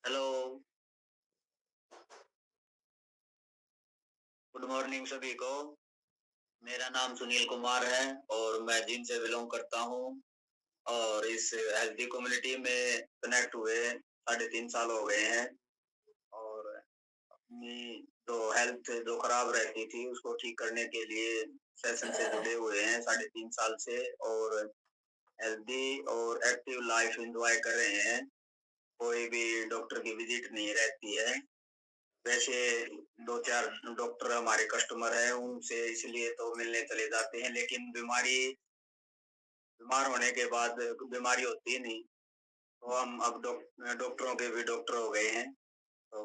Hello, good morning सभी को। मेरा नाम सुनील कुमार है और मैं जिम से बिलोंग करता हूँ और इस हेल्थी कम्युनिटी में कनेक्ट हुए 3.5 साल हो गए हैं और अपनी जो हेल्थ जो खराब रहती थी उसको ठीक करने के लिए सेशन से जुड़े हुए हैं 3.5 साल से और हेल्दी और एक्टिव लाइफ एंजॉय कर रहे हैं। कोई भी डॉक्टर की विजिट नहीं रहती है। वैसे 2-4 डॉक्टर हमारे कस्टमर हैं, उनसे इसलिए तो मिलने चले जाते हैं, लेकिन बीमार होने के बाद बीमारी होती ही नहीं। तो हम अब डॉक्टरों के भी डॉक्टर हो गए हैं। तो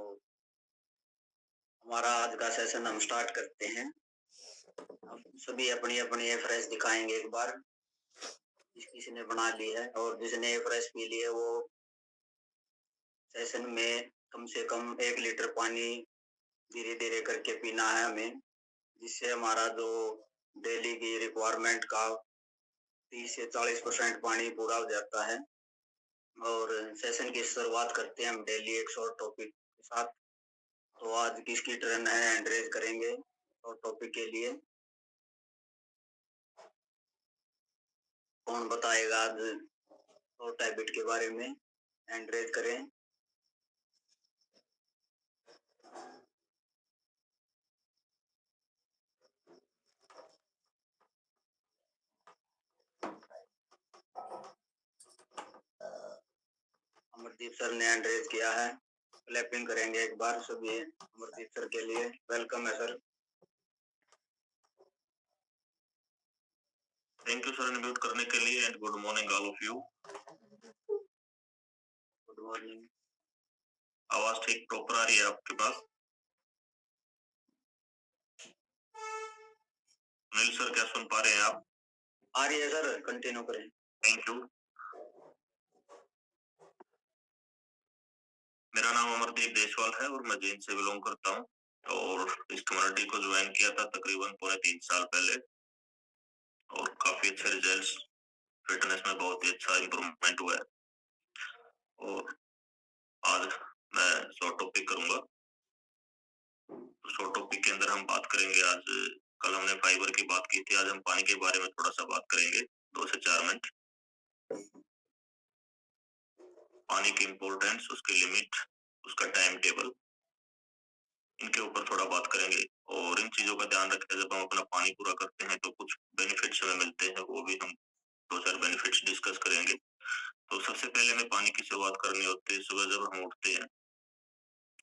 हमारा आज का सेशन हम स्टार्ट करते हैं। अब सभी अपनी-अपनी एफरेज दिखाएँगे एक बार, किसी ने बना ली है और जिसने एफरेज पी ली है वो सेशन में कम से कम 1 लीटर पानी धीरे-धीरे करके पीना है हमें, जिससे हमारा जो डेली की रिक्वायरमेंट का 30 से 40% पानी पूरा हो जाता है। और सेशन की शुरुआत करते हैं हम डेली एक शॉर्ट टॉपिक के साथ। तो आज किसकी टर्न है हैंड रेज करेंगे शॉर्ट टॉपिक के लिए? कौन बताएगा आज शॉर्ट हैबिट के बारे में? हैंड रेज करें। अमरदीप सर ने हैंड रेज किया है। क्लैपिंग करेंगे एक बार सभी अमरदीप सर के लिए। वेलकम है sir. Thank you sir unmute करने के लिए and good morning all of you. Good morning. आवाज ठीक प्रॉपर आ रही है आपके पास? सुनील सर क्या सुन पा रहे हैं आप? आ रही है सर, कंटिन्यू करें। Thank you. मेरा नाम अमरदीप देशवाल है और मैं जैन से बिलोंग करता हूँ और इस कम्युनिटी को ज्वाइन किया था तकरीबन 3.5 साल पहले और काफी अच्छे रिजल्ट्स, फिटनेस में बहुत ही अच्छा इम्प्रूवमेंट हुआ है। और आज मैं शॉर्ट टॉपिक करूंगा। तो शॉर्ट टॉपिक के अंदर हम बात करेंगे आज, कल हमने फाइबर की बात की थी, आज हम पानी के बारे में थोड़ा सा बात करेंगे 2 से 4 मिनट। पानी की इम्पोर्टेंस, उसकी लिमिट, उसका टाइम टेबल, इनके ऊपर थोड़ा बात करेंगे और इन चीजों का ध्यान रखें। जब हम अपना पानी पूरा करते हैं तो कुछ बेनिफिट्स हमें मिलते हैं, वो भी हम 2-4 बेनिफिट्स डिस्कस करेंगे। तो सबसे पहले हमें पानी की शुरुआत करनी होती है सुबह जब हम उठते हैं।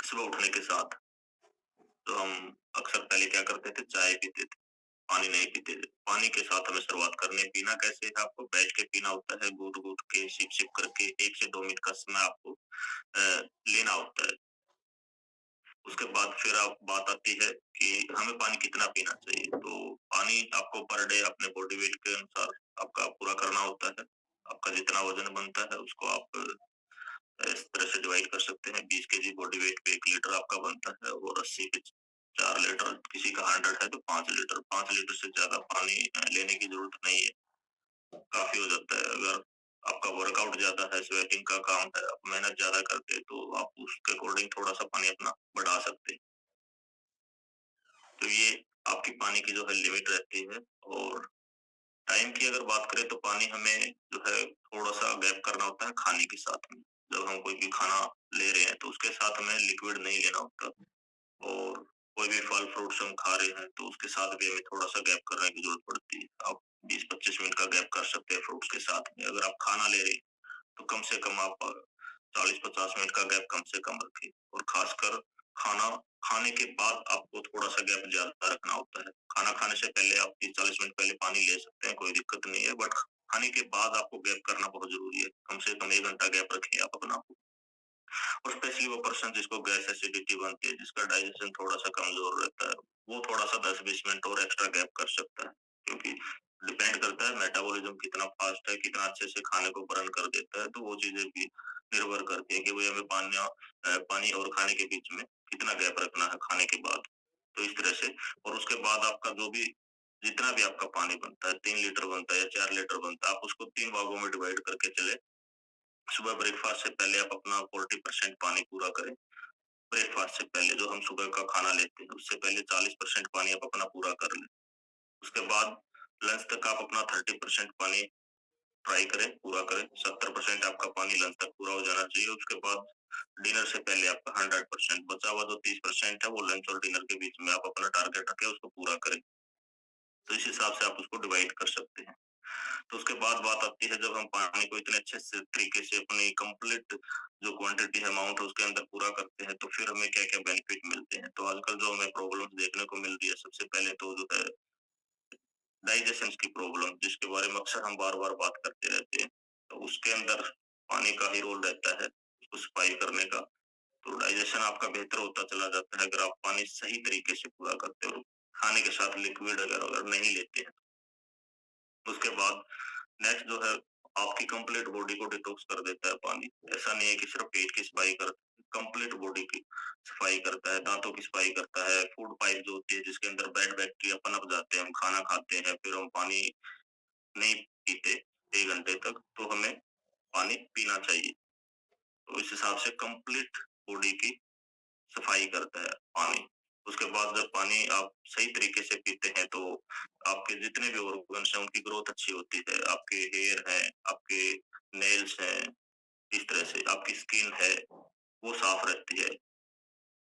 सुबह उठने के साथ तो हम अक्सर पहले क्या करते थे, चाय पीते थे, पानी नहीं पीते थे। पानी के साथ हमें शुरुआत करनी है। पीना कैसे है? आपको बैठ के पीना होता है, घूट घूट के, सिप सिप करके 1 से 2 मिनट का समय आपको लेना होता है। उसके बाद फिर आप बात आती है कि हमें पानी कितना पीना चाहिए। तो पानी आपको पर डे अपने बॉडी वेट के अनुसार आपका पूरा करना होता है। आपका जितना वजन बनता है उसको आप इस तरह से डिवाइड कर सकते हैं। 20 केजी बॉडी वेट पे 1 लीटर आपका बनता है और 80 पे 4 लीटर, किसी का 100 है तो 5 लीटर। 5 लीटर से ज्यादा पानी लेने की जरूरत नहीं है, काफी हो जाता है। अगर आपका वर्कआउट ज्यादा है, स्वेटिंग का काम है, आप मेहनत ज्यादा करते हैं तो आप उसके अकॉर्डिंग थोड़ा सा पानी अपना बढ़ा सकते हैं। तो ये आपकी पानी की जो है लिमिट रहती है। और टाइम की अगर बात करें तो पानी हमें जो है थोड़ा सा गैप करना होता है खाने के साथ में। जब हम कोई भी खाना ले रहे हैं तो उसके साथ हमें लिक्विड नहीं लेना होता। और कोई भी फल फ्रूट्स हम खा रहे हैं तो उसके साथ भी हमें थोड़ा सा गैप करने की जरूरत पड़ती है। आप 20-25 मिनट का गैप कर सकते हैं फ्रूट्स के साथ में। अगर आप खाना ले रहे हैं तो कम से कम आप 40-50 मिनट का गैप कम से कम रखें। और खासकर खाना खाने के बाद आपको थोड़ा सा गैप ज्यादा रखना होता है। खाना खाने से पहले आप 30-40 मिनट पहले पानी ले सकते हैं, कोई दिक्कत नहीं है, बट खाने के बाद आपको गैप करना बहुत जरूरी है। कम से कम 1 घंटा गैप रखें आप अपना। और स्पेशली वो पर्सन जिसको गैस एसिडिटी बनती है, जिसका डाइजेशन थोड़ा सा कमजोर रहता है, वो थोड़ा सा 10-20 मिनट और एक्स्ट्रा गैप कर सकता है। क्योंकि डिपेंड करता है मेटाबॉलिज्म कितना फास्ट है, कितना अच्छे से खाने को बर्न कर देता है। तो वो चीजें भी निर्भर करती है कि भाई हमें पानी और खाने के बीच में कितना गैप रखना है खाने के बाद। तो इस तरह से। और उसके बाद आपका जो भी जितना भी आपका पानी बनता है, 3 लीटर बनता है या 4 लीटर बनता है, आप उसको 3 भागों में डिवाइड करके चले। सुबह ब्रेकफास्ट से पहले आप अपना 40% पानी पूरा करें। ब्रेकफास्ट से पहले जो हम सुबह का खाना लेते हैं, उससे पहले 40% पानी आप अपना पूरा कर लें। उसके बाद लंच तक आप अपना 30% पानी ट्राई करें, पूरा करें। 70% आपका पानी लंच तक पूरा हो जाना चाहिए। उसके बाद डिनर से पहले आपका 100% बचा हुआ जो 30% है, वो लंच और डिनर के बीच में आप अपना टारगेट रखें, उसको पूरा करें। तो इस हिसाब से आप उसको डिवाइड कर सकते हैं। तो उसके बाद बात आती है जब हम पानी को इतने अच्छे से तरीके से अपनी कंप्लीट जो क्वांटिटी है, अमाउंट है, उसके अंदर पूरा करते हैं, तो फिर हमें क्या-क्या बेनिफिट मिलते हैं। तो आजकल जो हमें प्रॉब्लम्स देखने को मिल रही है, सबसे पहले तो जो है डाइजेशंस की प्रॉब्लम, जिसके बारे में अक्सर हम बार-बार बात करते रहते हैं। तो उसके अंदर पानी का ही रोल रहता है, उसको सफाई करने का। तो डाइजेशन आपका बेहतर होता चला जाता है अगर आप पानी सही तरीके से पूरा करते हो। खाने के साथ लिक्विड अगर अगर नहीं लेते हैं। उसके बाद नेक्स्ट जो है आपकी कंप्लीट बॉडी को डिटॉक्स कर देता है पानी। ऐसा नहीं है कि सिर्फ पेट की सफाई कर, कंप्लीट बॉडी की सफाई करता है, दांतों की सफाई करता है, फूड पाइप जो होती है जिसके अंदर बैड बैक्टीरिया पनप जाते हैं, हम खाना खाते हैं फिर हम पानी नहीं पीते 1 घंटे तक, तो हमें पानी पीना चाहिए। तो इस हिसाब से कंप्लीट बॉडी की सफाई करता है पानी। उसके बाद जब पानी आप सही तरीके से पीते हैं तो आपके जितने भी ऑर्गन्स हैं उनकी ग्रोथ अच्छी होती है। आपके हेयर हैं, आपके नेल्स हैं, इस तरह से आपकी स्किन है, वो साफ रहती है।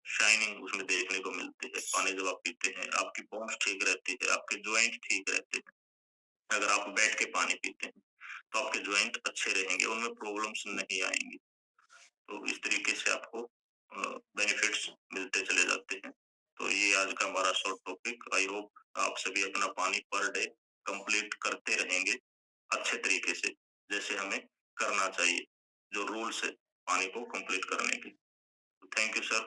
शाइनिंग उसमें देखने को मिलती है। पानी जब आप पीते हैं, आपकी बोन्स ठीक रहती है, आपके जॉइंट ठीक रहते हैं। अगर आप बैठ के पानी पीते हैं, तो आपके जॉइंट अच्छे रहेंगे, उनमें प्रॉब्लम्स नहीं आएँगी। तो इस तरीके से आपको बेनिफिट्स मिलते चले जाते हैं। तो ये आज का हमारा शॉर्ट टॉपिक। आई होप आप सभी अपना पानी पर डे कंप्लीट करते रहेंगे अच्छे तरीके से, जैसे हमें करना चाहिए, जो रूल्स है पानी को कंप्लीट करने के। तो thank you sir.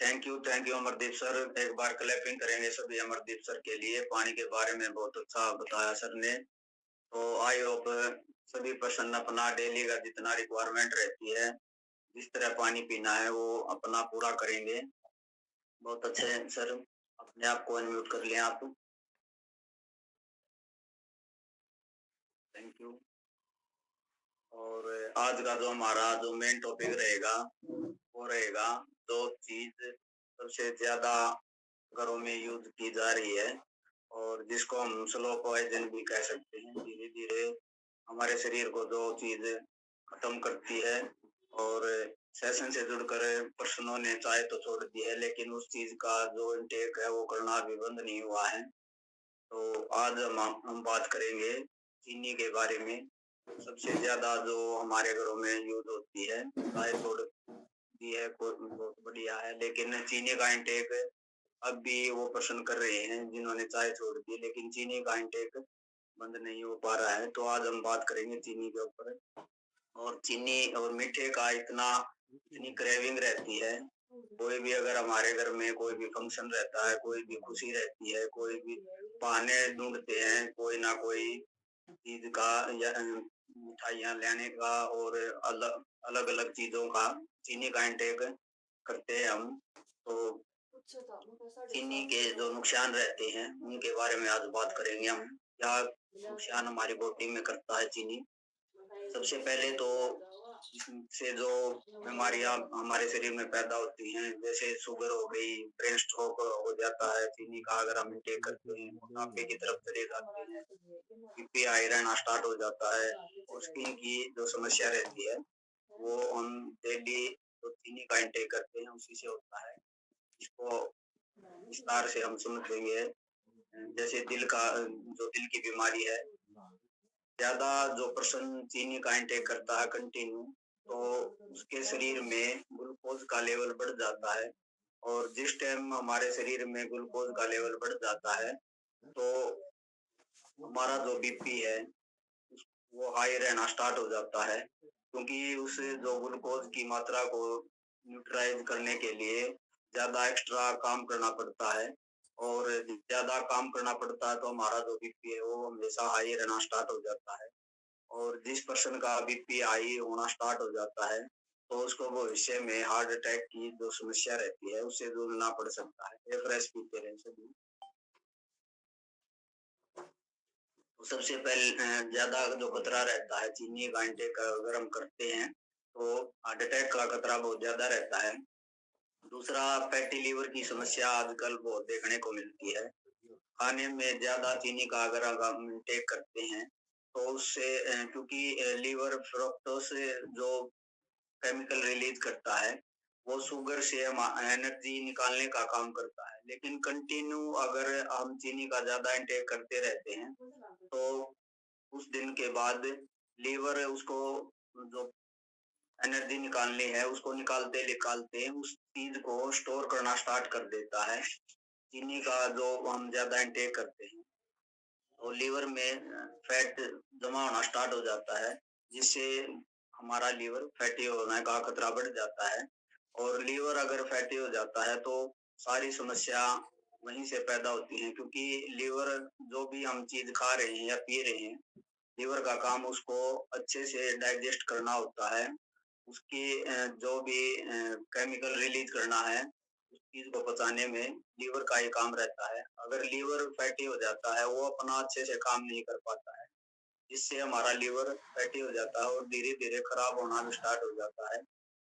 Thank you Amardeep sir. एक बार क्लैपिंग करेंगे सभी अमरदीप सर के लिए। पानी के बारे में बहुत अच्छा बताया सर ने। तो आई होप सभी पर्सन अपना डेली का जितना रिक्वायरमेंट रहती है, जिस तरह पानी पीना है, वो अपना पूरा करेंगे। बहुत अच्छे हैं सर। अपने आप को अनम्यूट कर लें आप। Thank you. और आज का जो हमारा जो मेन टॉपिक रहेगा, वो रहेगा जो चीज सबसे ज्यादा घरों में यूज की जा रही है और जिसको हम स्लो पॉइजन भी कह सकते हैं। धीरे धीरे हमारे शरीर को जो चीज खत्म करती है। और सेशन से जुड़कर पर्सनों ने चाय तो छोड़ दी है, लेकिन उस चीज का जो इनटेक है वो करना अभी बंद नहीं हुआ है। तो आज हम बात करेंगे चीनी के बारे में। सबसे ज्यादा जो हमारे घरों में यूज होती है, चाय छोड़ दी है, बहुत बढ़िया है, लेकिन चीनी का इंटेक अब भी वो पसंद कर रहे हैं जिन्होंने चाय छोड़ दी, लेकिन चीनी का इंटेक बंद नहीं हो पा रहा है। तो आज हम बात करेंगे चीनी के ऊपर। और चीनी और मीठे का इतनी क्रेविंग रहती है। कोई भी अगर हमारे घर में कोई भी फंक्शन रहता है, कोई भी खुशी रहती है, कोई भी बहाने ढूंढते हैं कोई ना कोई चीज का या मिठाइयाँ लेने का, और अलग अलग अलग चीजों का चीनी का इंटेक करते हैं हम। तो चीनी के जो नुकसान रहते हैं उनके बारे में आज बात करेंगे हम। क्या नुकसान हमारी बॉडी में करता है चीनी। सबसे पहले तो इससे जो बीमारियां हमारे शरीर में पैदा होती हैं, जैसे शुगर हो गई, ब्रेन स्ट्रोक हो जाता है चीनी का अगर हम इंटेक करते हैं, मोटापे की तरफ चले जाते हैं, बीपी हाई रहना स्टार्ट हो जाता है। और स्किन की जो समस्या रहती है वो हम डेली जो चीनी का इंटेक करते हैं उसी से होता है। इसको विस्तार से हम समझ लेंगे। जैसे दिल की बीमारी है, ज्यादा जो पर्सन चीनी का इंटेक करता है कंटिन्यू, तो उसके शरीर में ग्लूकोज का लेवल बढ़ जाता है। और जिस टाइम हमारे शरीर में ग्लूकोज का लेवल बढ़ जाता है, तो हमारा जो बीपी है वो हाई रहना स्टार्ट हो जाता है, क्योंकि उस जो ग्लूकोज की मात्रा को न्यूट्रलाइज करने के लिए ज्यादा एक्स्ट्रा काम करना पड़ता है। और ज्यादा काम करना पड़ता है तो हमारा जो बीपी है वो हमेशा हाई रहना स्टार्ट हो जाता है। और जिस पर्सन का बीपी हाई होना स्टार्ट हो जाता है, तो उसको भविष्य में हार्ट अटैक की जो समस्या रहती है उससे जूझना पड़ सकता है। फ्रेश पीते रहे सभी। सबसे पहले ज़्यादा जो खतरा रहता है चीनी का इंटेक अगर हम करते हैं, तो हार्ट अटैक का खतरा बहुत ज़्यादा रहता है। दूसरा, फैटी लीवर की समस्या आजकल बहुत देखने को मिलती है। खाने में ज़्यादा चीनी का अगर हम इंटेक करते हैं, तो उससे क्योंकि लीवर फ्रुक्टोज जो केमिकल रिलीज़ करता है, वो शुगर से एनर्जी निकालने का काम करता है। लेकिन कंटिन्यू अगर हम चीनी का ज़्यादा इंटेक करते रहते हैं, तो कुछ दिन के बाद लीवर उसको जो एनर्जी निकालनी है, उसको निकालते-निकालते उस चीज़ को स्टोर करना स्टार्ट कर देता है। चीनी का जो हम ज़्यादा इंटेक करते हैं, तो लीवर में फैट जमा होना स्टार्ट हो जाता है, जिससे हमारा लीवर फैटी होने का खतरा बढ़ जाता है। और लीवर अगर फैटी हो जाता है, तो सारी समस्या वहीं से पैदा होती है, क्योंकि लीवर जो भी हम चीज़ खा रहे हैं या पी रहे हैं, लीवर का काम उसको अच्छे से डाइजेस्ट करना होता है। उसकी जो भी केमिकल रिलीज़ करना है, उस चीज़ को पचाने में लीवर का ही काम रहता है। अगर लीवर फैटी हो जाता है, वो अपना अच्छे से काम नहीं कर पाता है, जिससे हमारा लीवर फैटी हो जाता है और धीरे-धीरे खराब होना भी स्टार्ट हो जाता है,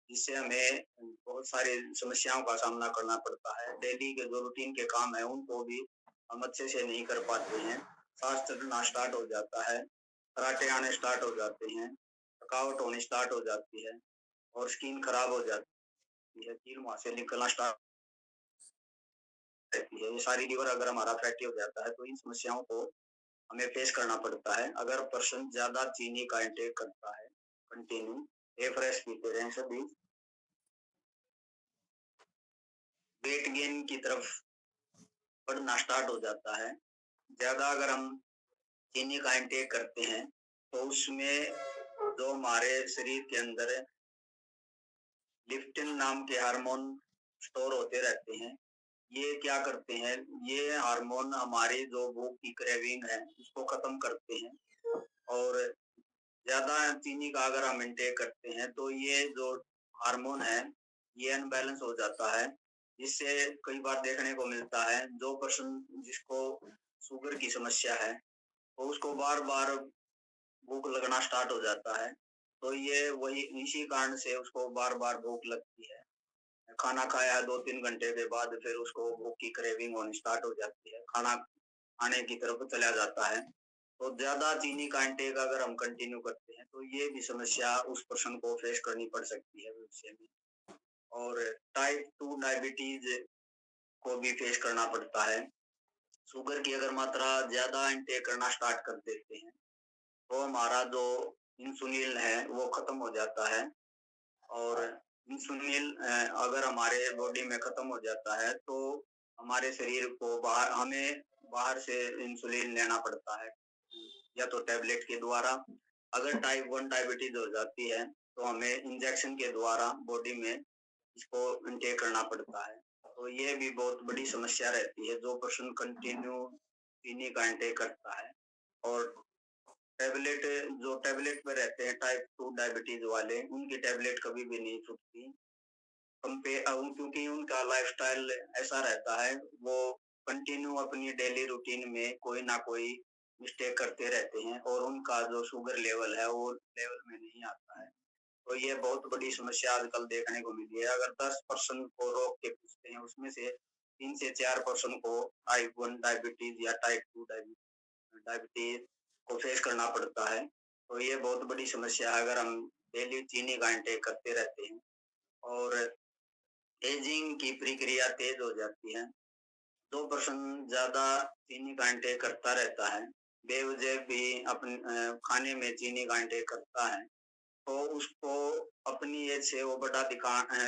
जिससे हमें बहुत सारी समस्याओं का सामना करना पड़ता है। डेली के जो रूटीन के काम हैं, उनको भी हम अच्छे से नहीं कर पाते हैं। साँस चढ़ना स्टार्ट हो जाता है, खर्राटे आने स्टार्ट हो जाते हैं, थकावट होनी स्टार्ट हो जाती है और स्किन खराब हो जाती है, कील मुँह से निकलना स्टार्ट रहती है। ये सारी लीवर अगर हमारा फैटी हो जाता है, तो इन समस्याओं को हमें फेस करना पड़ता है। अगर पर्सन ज़्यादा चीनी का इंटेक करता है, कंटिन्यू एवरेस्ट पीते रहें सभी, वेट गेन की तरफ बढ़ना स्टार्ट हो जाता है। ज़्यादा अगर हम चीनी का इंटेक करते हैं, तो उसमें जो हमारे शरीर के अंदर लिप्टिन नाम के हार्मोन स्टोर होते रहते हैं। ये क्या करते हैं, ये हार्मोन हमारी जो भूख की क्रेविंग है, उसको खत्म करते हैं। और ज़्यादा चीनी का अगर हम इंटेक करते हैं, तो ये जो हार्मोन है, ये अनबैलेंस हो जाता है, जिससे कई बार देखने को मिलता है, जो पर्सन जिसको शुगर की समस्या है, तो उसको बार-बार भूख लगना स्टार्ट हो जाता है। तो ये वही इसी कारण से उसको बार-बार भूख लगती है। खाना खाया 2-3 घंटे के बाद फिर उसको भूख की क्रेविंग होनी स्टार्ट हो जाती है। खाना खाने की तरफ चला जाता है। तो ज़्यादा चीनी का इंटेक अगर हम कंटिन्यू करते हैं, तो ये भी समस्या उस पर्सन को फेस करनी पड़ सकती है भविष्य में। और टाइप 2 डायबिटीज़ को भी फेस करना पड़ता है। शुगर की अगर मात्रा ज़्यादा इंटेक करना स्टार्ट कर देते हैं, तो हमारा जो इंसुलिन है, वो खत्म हो जाता है। और इंसुलिन अगर हमारे बॉडी में खत्म हो जाता है, तो हमारे शरीर को हमें बाहर से इंसुलिन लेना पड़ता है, या तो टैबलेट के द्वारा। अगर टाइप 1 डायबिटीज हो जाती है, तो हमें इंजेक्शन के द्वारा बॉडी में इसको इनटेक करना पड़ता है। तो ये भी बहुत बड़ी समस्या रहती है, जो पर्सन कंटिन्यू चीनी का इंटेक करता है। और टैबलेट जो टैबलेट पे रहते हैं टाइप 2 डायबिटीज वाले, उनकी टैबलेट कभी भी नहीं छूटती। क्योंकि उनका लाइफ़स्टाइल ऐसा रहता है, वो कंटिन्यू अपनी डेली रूटीन में कोई ना कोई मिस्टेक करते रहते हैं और उनका जो शुगर लेवल है, वो लेवल में नहीं आता है। तो ये बहुत बड़ी समस्या आजकल देखने को मिली है। अगर 10% को रोक के पूछते हैं, उसमें से 3 से 4% को टाइप 1 डायबिटीज या टाइप 2 डायबिटीज को फेस करना पड़ता है। तो ये बहुत बड़ी समस्या है अगर हम डेली चीनी का इंटेक करते रहते हैं। और एजिंग की प्रक्रिया तेज हो जाती है। जो पर्सन ज़्यादा चीनी का इंटेक करता रहता है, बेवजह भी खाने में चीनी का इंटेक करता है, तो उसको अपनी एज से वो बड़ा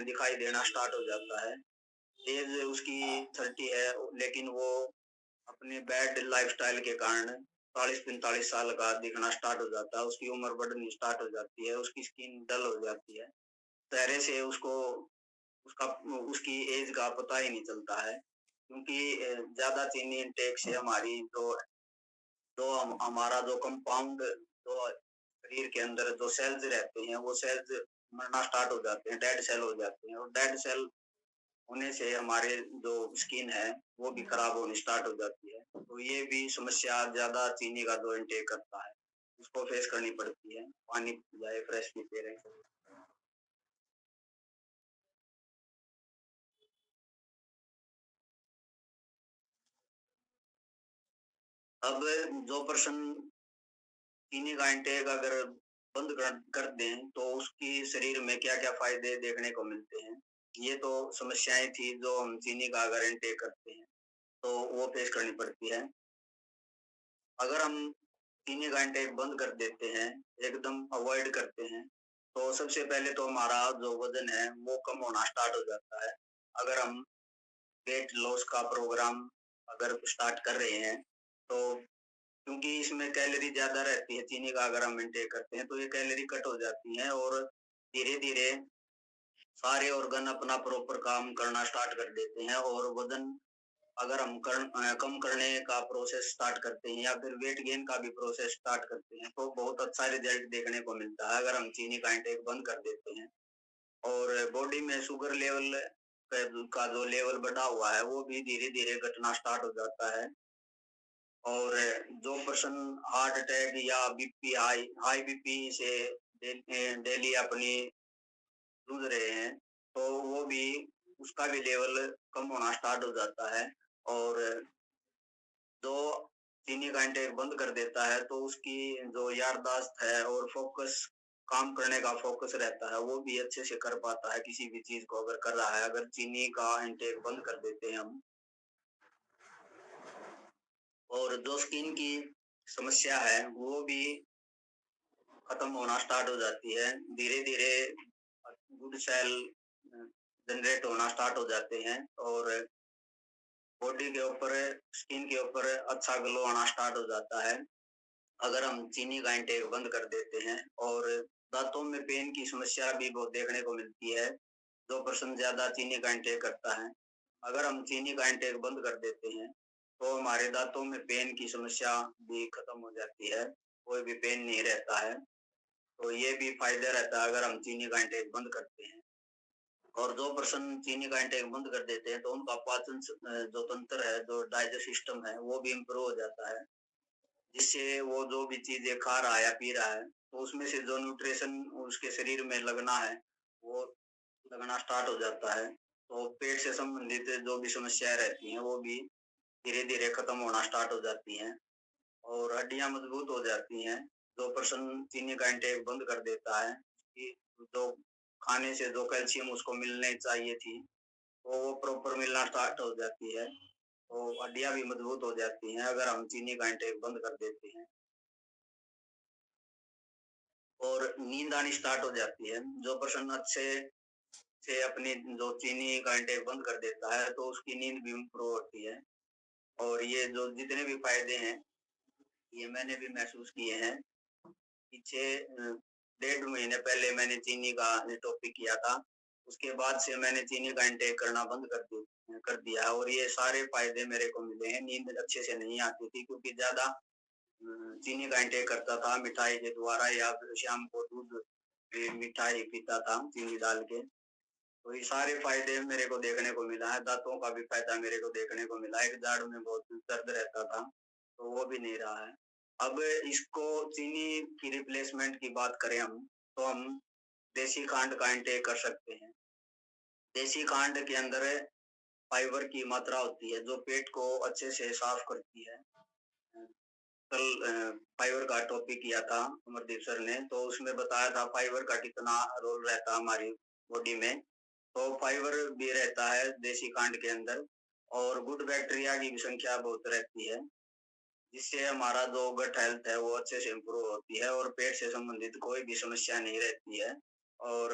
दिखाई देना स्टार्ट हो जाता है। एज उसकी 30 है, लेकिन वो अपने बैड लाइफ़स्टाइल के कारण 40-45 साल का दिखना स्टार्ट हो जाता है। उसकी उम्र बढ़नी स्टार्ट हो जाती है, उसकी स्किन डल हो जाती है। चेहरे से उसको उसका उसकी एज का पता ही नहीं चलता है, क्योंकि ज़्यादा चीनी इंटेक से हमारी जो जो हमारा जो कंपाउंड जो शरीर के अंदर जो सेल्स रहते हैं, वो सेल्स मरना स्टार्ट हो जाते हैं, डेड सेल हो जाते हैं। और डेड सेल होने से हमारे जो स्किन है वो भी खराब होनी स्टार्ट हो जाती है। तो ये भी समस्या ज़्यादा चीनी का जो इंटेक करता है, उसको फेस करनी पड़ती है। पानी चाहे फ्रेश पीते रहें। अब जो पर्सन चीनी का इंटेक अगर बंद कर दें, तो उसकी शरीर में क्या-क्या फ़ायदे देखने को मिलते हैं। ये तो समस्याएँ थी जो हम चीनी का अगर इंटेक करते हैं, तो वो फेस करनी पड़ती है। अगर हम चीनी का इंटेक बंद कर देते हैं, एकदम अवॉइड करते हैं, तो सबसे पहले तो हमारा जो वज़न है, वो कम होना स्टार्ट हो जाता है। अगर हम वेट लॉस का प्रोग्राम अगर स्टार्ट कर रहे हैं, तो क्योंकि इसमें कैलोरी ज़्यादा रहती है, चीनी का अगर हम इंटेक करते हैं, तो ये कैलोरी कट हो जाती हैं और धीरे-धीरे सारे ऑर्गन अपना प्रॉपर काम करना स्टार्ट कर देते हैं और वज़न अगर हम कम करने का प्रोसेस स्टार्ट करते हैं या फिर वेट गेन का भी प्रोसेस स्टार्ट करते हैं, तो बहुत अच्छा रिज़ल्ट देखने को मिलता है, अगर हम चीनी का इंटेक बंद कर देते हैं। और बॉडी में शुगर लेवल का जो लेवल बढ़ा हुआ है, वो भी धीरे-धीरे घटना स्टार्ट हो जाता है। और जो पर्सन हार्ट अटैक या बीपी हाई बीपी से डेली अपनी जूझ रहे हैं, तो वो भी उसका भी लेवल कम होना स्टार्ट हो जाता है। और जो चीनी का इंटेक बंद कर देता है, तो उसकी जो याददाश्त है और फ़ोकस काम करने का फ़ोकस रहता है, वो भी अच्छे से कर पाता है किसी भी चीज़ को अगर कर रहा है, अगर चीनी का इंटेक बंद कर देते हैं हम। और जो स्किन की समस्या है, वो भी खत्म होना स्टार्ट हो जाती है। धीरे-धीरे गुड सेल जनरेट होना स्टार्ट हो जाते हैं और बॉडी के ऊपर, स्किन के ऊपर अच्छा ग्लो आना स्टार्ट हो जाता है, अगर हम चीनी का इंटेक बंद कर देते हैं। और दाँतों में पेन की समस्या भी बहुत देखने को मिलती है, जो पर्सन ज़्यादा चीनी का इंटेक करता है। अगर हम चीनी का इंटेक बंद कर देते हैं, तो हमारे दाँतों में पेन की समस्या भी खत्म हो जाती है, कोई भी पेन नहीं रहता है। तो ये भी फ़ायदा रहता है अगर हम चीनी का इंटेक बंद करते हैं। और जो पर्सन चीनी का इंटेक बंद कर देते हैं, तो उनका जो तंत्र है, जो डाइजेस्ट सिस्टम है, वो भी इम्प्रूव हो जाता है। जिससे वो जो भी चीज़ें खा रहा है या पी रहा है, तो उसमें से जो न्यूट्रिशन उसके शरीर में लगना है, वो लगना स्टार्ट हो जाता है। तो पेट से संबंधित जो भी समस्याएँ रहती हैं, वो भी धीरे-धीरे खत्म होना स्टार्ट हो जाती हैं और हड्डियाँ मजबूत हो जाती हैं। जो पर्सन चीनी का इंटेक बंद कर देता है, कि जो खाने से जो कैल्शियम उसको मिलनी चाहिए थी, तो वो प्रॉपर मिलना स्टार्ट हो जाती है। तो हड्डियाँ भी मजबूत हो जाती हैं, अगर हम चीनी का इंटेक बंद कर देते हैं। और नींद आनी स्टार्ट हो जाती है। जो पर्सन अच्छे से अपनी जो चीनी का इंटेक बंद कर देता है, तो उसकी नींद भी इम्प्रूव होती है। और ये जो जितने भी फ़ायदे हैं, ये मैंने भी महसूस किए हैं। पीछे 1.5 महीने पहले मैंने चीनी का ये टॉपिक किया था। उसके बाद से मैंने चीनी का इंटेक करना बंद कर दिया और ये सारे फ़ायदे मेरे को मिले हैं। नींद अच्छे से नहीं आती थी क्योंकि ज़्यादा चीनी का इंटेक करता था मिठाई के द्वारा या फिर शाम को दूध मिठाई पीता था चीनी डाल के। तो ये सारे फ़ायदे मेरे को देखने को मिला है, दाँतों का भी फ़ायदा मेरे को देखने को मिला है। एक दाढ़ में बहुत दर्द रहता था, तो वो भी नहीं रहा है। अब इसको चीनी की रिप्लेसमेंट की बात करें हम, तो हम देसी खांड का इंटेक कर सकते हैं। देसी खांड के अंदर फाइबर की मात्रा होती है, जो पेट को अच्छे से साफ़ करती है। कल फाइबर का टॉपिक किया था अमरदीप सर ने, तो उसमें बताया था फाइबर का कितना रोल रहता है हमारी बॉडी में। तो फाइबर भी रहता है देसी कांड के अंदर और गुड बैक्टीरिया की भी संख्या बहुत रहती है, जिससे हमारा जो गट हेल्थ है वो अच्छे से इम्प्रूव होती है और पेट से संबंधित कोई भी समस्या नहीं रहती है। और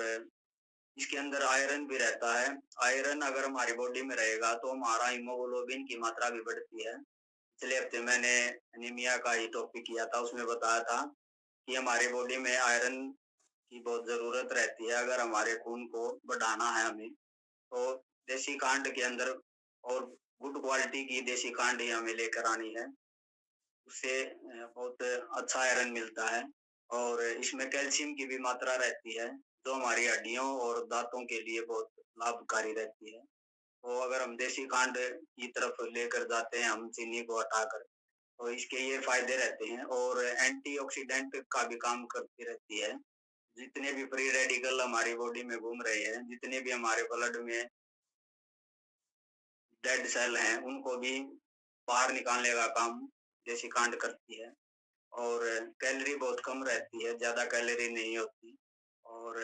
इसके अंदर आयरन भी रहता है। आयरन अगर हमारी बॉडी में रहेगा तो हमारा हीमोग्लोबिन की मात्रा भी बढ़ती है। पिछले हफ्ते मैंने एनीमिया का ही टॉपिक किया था, उसमें बताया था कि हमारी बॉडी में आयरन की बहुत ज़रूरत रहती है, अगर हमारे खून को बढ़ाना है हमें, तो देसी कांड के अंदर और गुड क्वालिटी की देसी कांड ही हमें लेकर आनी है। उससे बहुत अच्छा आयरन मिलता है और इसमें कैल्शियम की भी मात्रा रहती है, जो हमारी हड्डियों और दाँतों के लिए बहुत लाभकारी रहती है। वो अगर हम देसी खांड की तरफ लेकर जाते हैं हम चीनी को हटाकर, तो इसके ये फायदे रहते हैं और एंटीऑक्सीडेंट का भी काम करती रहती है। जितने भी फ्री रेडिकल हमारी बॉडी में घूम रहे हैं, जितने भी हमारे ब्लड में डेड सेल हैं, उनको भी बाहर निकालने का काम देसी कांड करती है। और कैलोरी बहुत कम रहती है, ज़्यादा कैलोरी नहीं होती। और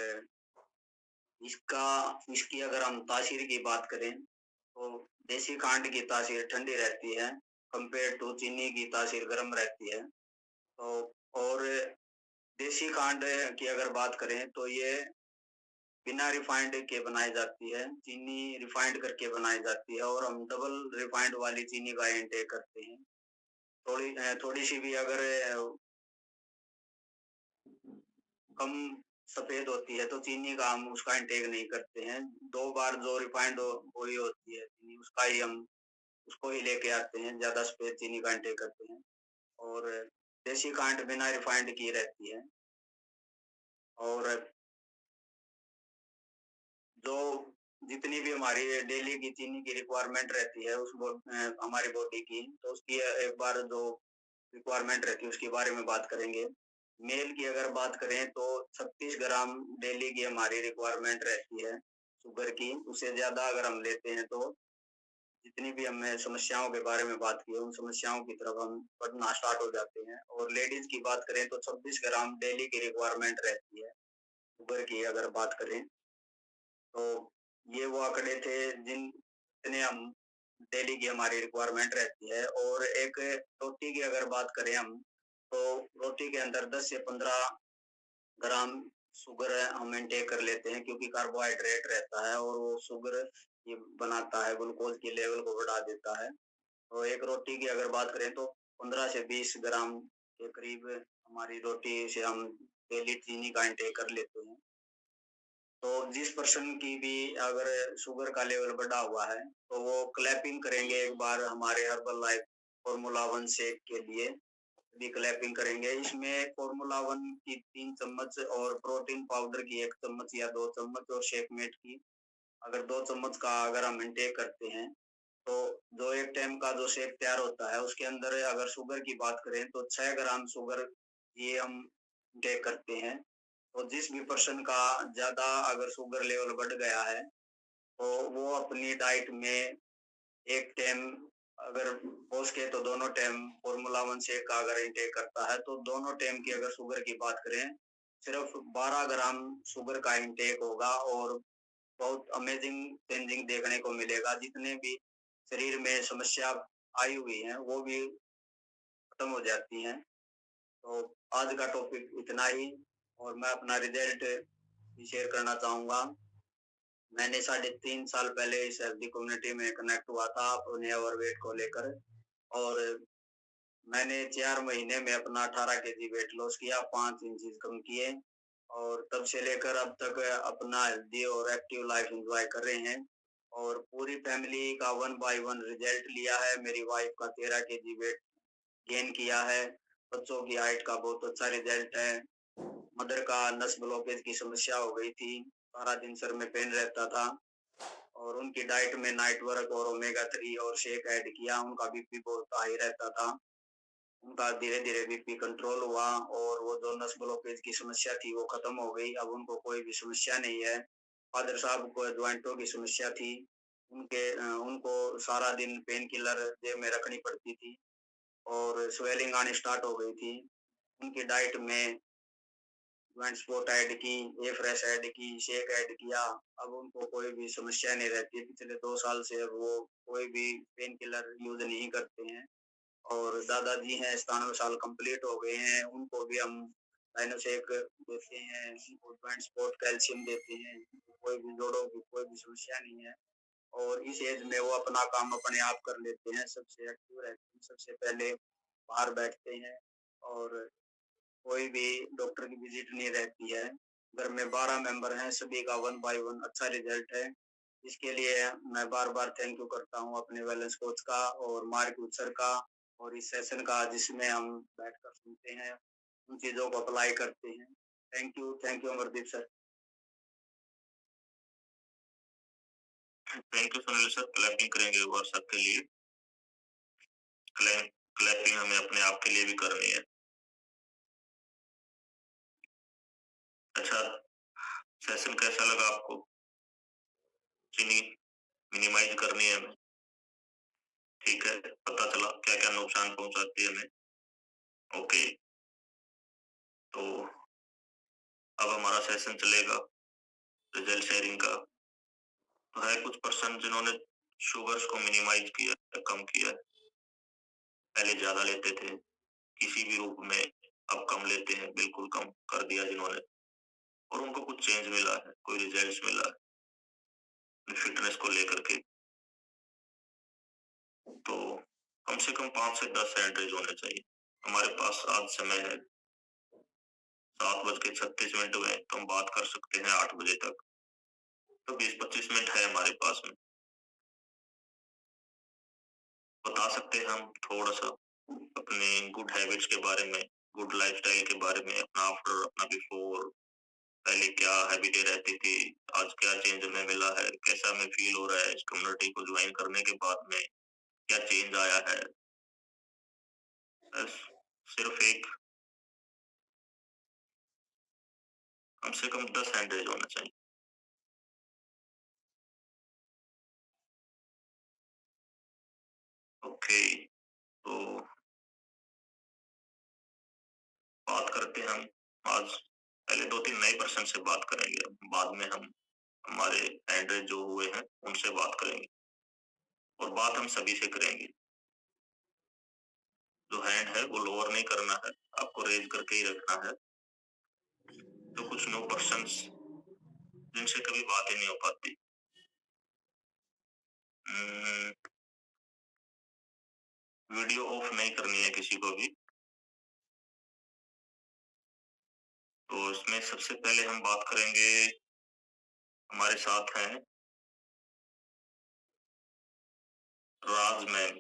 इसका इसकी अगर हम तासीर की बात करें, तो देसी खांड की तासीर ठंडी रहती है, कंपेयर टू चीनी की तासीर गर्म रहती है। तो और देसी खांड की अगर बात करें, तो ये बिना रिफाइंड के बनाई जाती है, चीनी रिफाइंड करके बनाई जाती है और हम डबल रिफाइंड वाली चीनी का इंटेक करते हैं। थोड़ी-सी भी अगर कम सफ़ेद होती है, तो चीनी का हम उसका इंटेक नहीं करते हैं। 2 बार जो रिफाइंड हुई होती है चीनी, उसका ही हम उसको ही लेके आते हैं, ज़्यादा सफ़ेद चीनी का इंटेक करते हैं। और देसी खांड बिना रिफाइंड की रहती है। और जो जितनी भी हमारी डेली की चीनी की रिक्वायरमेंट रहती है हमारी बॉडी की, तो उसकी एक बार जो रिक्वायरमेंट रहती है उसके बारे में बात करेंगे। मेल की अगर बात करें, तो 36 ग्राम डेली की हमारी रिक्वायरमेंट रहती है शुगर की। उससे ज़्यादा अगर हम लेते हैं, तो जितनी भी हमने समस्याओं के बारे में बात की है, उन समस्याओं की तरफ हम बढ़ना स्टार्ट हो जाते हैं। और लेडीज़ की बात करें, तो 26 ग्राम डेली की रिक्वायरमेंट रहती है शुगर की अगर बात करें। तो ये वो आंकड़े थे जितने हम डेली की हमारी रिक्वायरमेंट रहती है। और एक रोटी की अगर बात करें हम, तो रोटी के अंदर 10 से 15 ग्राम शुगर हम इनटेक कर लेते हैं, क्योंकि कार्बोहाइड्रेट रहता है और वो शुगर ये बनाता है, ग्लूकोज की लेवल को बढ़ा देता है। तो एक रोटी की अगर बात करें, तो 15 से 20 ग्राम के करीब हमारी रोटी से हम डेली चीनी का इंटेक कर लेते हैं। तो जिस पर्सन की भी अगर शुगर का लेवल बढ़ा हुआ है, तो वो क्लैपिंग करेंगे एक बार हमारे herbal life formula one shake के लिए भी क्लैपिंग करेंगे। इसमें फॉर्मूला वन की 3 चम्मच और प्रोटीन पाउडर की 1 चम्मच या 2 चम्मच और शेक मेट की अगर 2 चम्मच का अगर हम इंटेक करते हैं, तो जो एक टाइम का जो शेक तैयार होता है, उसके अंदर अगर शुगर की बात करें, तो 6 ग्राम शुगर ये हम इंटेक करते हैं। तो जिस भी पर्सन का ज़्यादा अगर शुगर लेवल बढ़ गया है, तो वो अपनी डाइट में एक टाइम अगर हो सके तो दोनों टाइम फॉर्मूला वन शेक का अगर इंटेक करता है, तो दोनों टाइम की अगर शुगर की बात करें, सिर्फ 12 ग्राम शुगर का इंटेक होगा और बहुत अमेजिंग चेंजिंग देखने को मिलेगा। जितने भी शरीर में समस्या आई हुई हैं, वो भी खत्म हो जाती हैं। तो आज का टॉपिक इतना ही और मैं अपना रिजल्ट भी शेयर करना चाहूँगा। मैंने 3.5 साल पहले इस हेल्दी कम्युनिटी में कनेक्ट हुआ था अपने ओवरवेट को लेकर। और मैंने 4 महीने में अपना 18 केजी वेट लॉस किया, 5 इंचज़ कम किए और तब से लेकर अब तक अपना हेल्दी और एक्टिव लाइफ एन्जॉय कर रहे हैं। और पूरी फैमिली का 1 बाय 1 रिजल्ट लिया है। मेरी वाइफ का 13 केजी वेट गेन किया है। बच्चों की हाइट का बहुत अच्छा रिजल्ट है। मदर का नस ब्लॉकेज की समस्या हो गई थी। सारा दिन सर में पेन रहता था और उनकी डाइट में नाइट वर्क और ओमेगा 3 और शेक ऐड किया। उनका बीपी बहुत हाई रहता था। उनका धीरे-धीरे बीपी कंट्रोल हुआ और वो जो नस ब्लॉकेज की समस्या थी वो खत्म हो गई। अब उनको कोई भी समस्या नहीं है। फादर साहब को जॉइंटों की समस्या थी। उनको सारा दिन पेन किलर जेब में रखनी पड़ती थी और स्वेलिंग आनी स्टार्ट हो गई थी। उनकी डाइट में जॉइंट स्पॉट ऐड की, ए फ्रेश ऐड की, शेक ऐड किया। अब उनको कोई भी समस्या नहीं रहती है। पिछले 2 साल से अब वो कोई भी पेन किलर यूज़ नहीं करते हैं। और दादाजी हैं 97 साल कंप्लीट हो गए हैं, उनको भी हम राइनोसेक देते हैं, उनको जॉइंट सपोर्ट कैल्शियम देते हैं, कोई भी जोड़ों की कोई भी समस्या नहीं है। और इस एज में वो अपना काम अपने आप कर लेते हैं, सबसे एक्टिव रहते हैं, सबसे पहले बाहर बैठते हैं और कोई भी डॉक्टर की विजिट नहीं रहती है। घर में 12 मेंबर हैं, सभी का 1 बाय 1 अच्छा रिजल्ट है। इसके लिए मैं बार-बार थैंक यू करता हूँ अपने वेलनेस कोच का और मार्क सर का और इस सेशन का जिसमें हम बैठकर सुनते हैं, उन चीज़ों को अप्लाई करते हैं। Thank you Amardeep sir. Thank you Sunil sir, clapping करेंगे एक बार सबके लिए। क्लैपिंग हमें अपने आप के लिए भी करनी है। अच्छा, सेशन कैसा लगा आपको? चीनी मिनिमाइज करनी है हमें, ठीक है, पता चला क्या क्या नुकसान पहुंचाती है हमें। ओके, तो अब हमारा सेशन चलेगा रिजल्ट शेयरिंग का। तो है कुछ पर्सन जिन्होंने शुगर्स को मिनिमाइज किया, कम किया। पहले ज्यादा लेते थे किसी भी रूप में, अब कम लेते हैं, बिल्कुल कम कर दिया जिन्होंने, और उनको कुछ चेंज मिला है, कोई रिजल्ट्स मिला है फिटनेस को लेकर के। तो कम से कम 5 से 10 एंट्रीज होने चाहिए। हमारे पास आज समय है 7:36 हुए, तो हम बात कर सकते हैं 8 बजे तक। तो 20-25 मिनट है हमारे पास में। बता सकते हैं हम थोड़ा सा अपने गुड हैबिट्स के बारे में, गुड लाइफस्टाइल के बारे में, अपना आफ्टर, अपना बिफोर, पहले क्या हैबिटें रहती थी, आज क्या चेंज हमें मिला है, कैसा हमें फील हो रहा है इस कम्युनिटी को ज्वाइन करने के बाद में, क्या चेंज आया है। बस सिर्फ एक, कम से कम 10 हैंडरेज होना चाहिए। ओके, तो बात करते हैं हम आज। पहले 2-3 नए पर्सन से बात करेंगे, बाद में हम हमारे हैंडरेज जो हुए हैं उनसे बात करेंगे, और बात हम सभी से करेंगे। जो हैंड है वो लोअर नहीं करना है, आपको रेज करके ही रखना है। तो कुछ नो पर्सन्स जिनसे कभी बात ही नहीं हो पाती, वीडियो ऑफ नहीं करनी है किसी को भी। तो इसमें सबसे पहले हम बात करेंगे, हमारे साथ हैं राज मैम,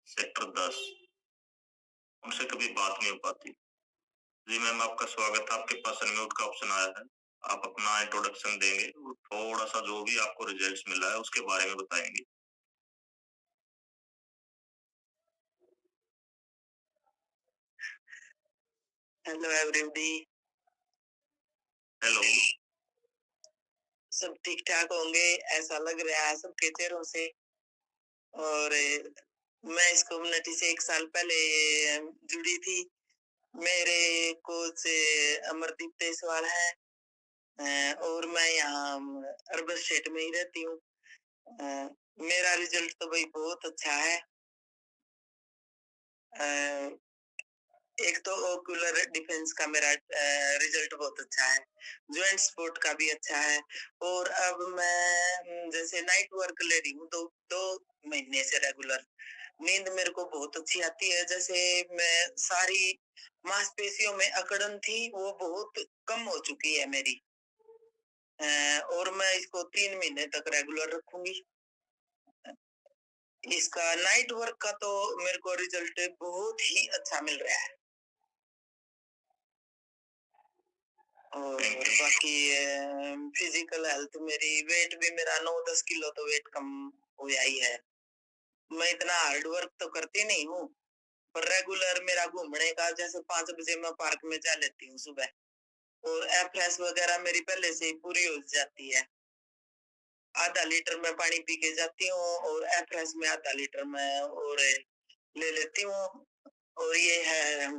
सेक्टर 10। उनसे कभी बात नहीं हो पाती। जी मैम, आपका स्वागत है, आपके पास अनम्यूट का ऑप्शन आया है, आप अपना इंट्रोडक्शन देंगे, थोड़ा सा जो भी आपको रिजल्ट्स मिला है उसके बारे में बताएंगे। Hello everybody. हेलो। सब ठीक ठाक होंगे ऐसा लग रहा है सबके चेहरों से। और मैं इस कम्युनिटी से 1 साल पहले जुड़ी थी। मेरे कोच अमरदीप तेसवाल है, और मैं यहाँ अर्बन स्टेट में ही रहती हूँ। मेरा रिजल्ट तो भाई बहुत अच्छा है। एक तो ओकुलर डिफेंस का मेरा रिजल्ट बहुत अच्छा है, ज्वाइंट सपोर्ट का भी अच्छा है, और अब मैं जैसे नाइट वर्क ले रही हूँ 2 महीने से रेगुलर। नींद मेरे को बहुत अच्छी आती है, जैसे मैं सारी मांसपेशियों में अकड़न थी वो बहुत कम हो चुकी है मेरी। और मैं इसको 3 महीने तक रेगुलर रखूंगी। इसका नाइट वर्क का तो मेरे को रिजल्ट बहुत ही अच्छा मिल रहा है। और बाकी फिजिकल हेल्थ मेरी, वेट भी मेरा 9-10 किलो तो वेट कम हुआ ही है। मैं इतना हार्ड वर्क तो करती नहीं हूँ, पर रेगुलर मेरा घूमने का, जैसे 5 बजे मैं पार्क में जा लेती हूँ सुबह, और एफएस वगैरह मेरी पहले से ही पूरी हो जाती है। आधा लीटर में पानी पी के जाती हूँ, और एफएस में आधा लीटर में और ले लेती हूँ। और ये है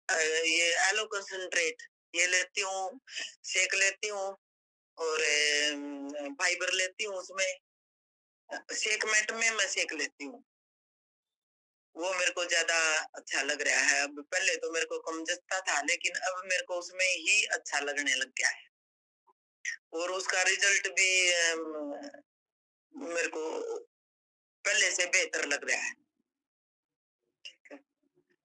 ये एलो कंसंट्रेट, ये लेती हूँ, शेक लेती हूँ, और फाइबर लेती हूँ उसमें। शेक मेट में मैं शेक लेती हूँ, वो मेरे को ज्यादा अच्छा लग रहा है। अब पहले तो मेरे को कम जचता था, लेकिन अब मेरे को उसमें ही अच्छा लगने लग गया है, और उसका रिजल्ट भी मेरे को पहले से बेहतर लग रहा है।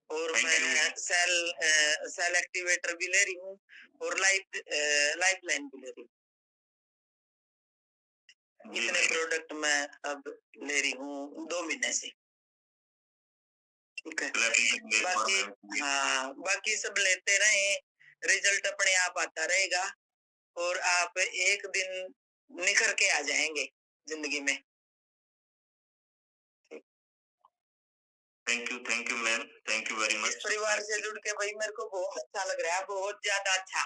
और मैं सेल एक्टिवेटर भी ले रही हूँ, और लाइफ लाइन भी ले रही हूँ। इतने प्रोडक्ट मैं अब ले रही हूँ 2 महीने से। ठीक है, बाकी हाँ, बाकी सब लेते रहे, रिजल्ट अपने आप आता रहेगा। और आप एक दिन निखर के आ जाएंगे जिंदगी में। Thank you ma'am, thank you very इस मच। परिवार से जुड़ के भाई मेरे को बहुत अच्छा लग रहा है, बहुत ज्यादा अच्छा।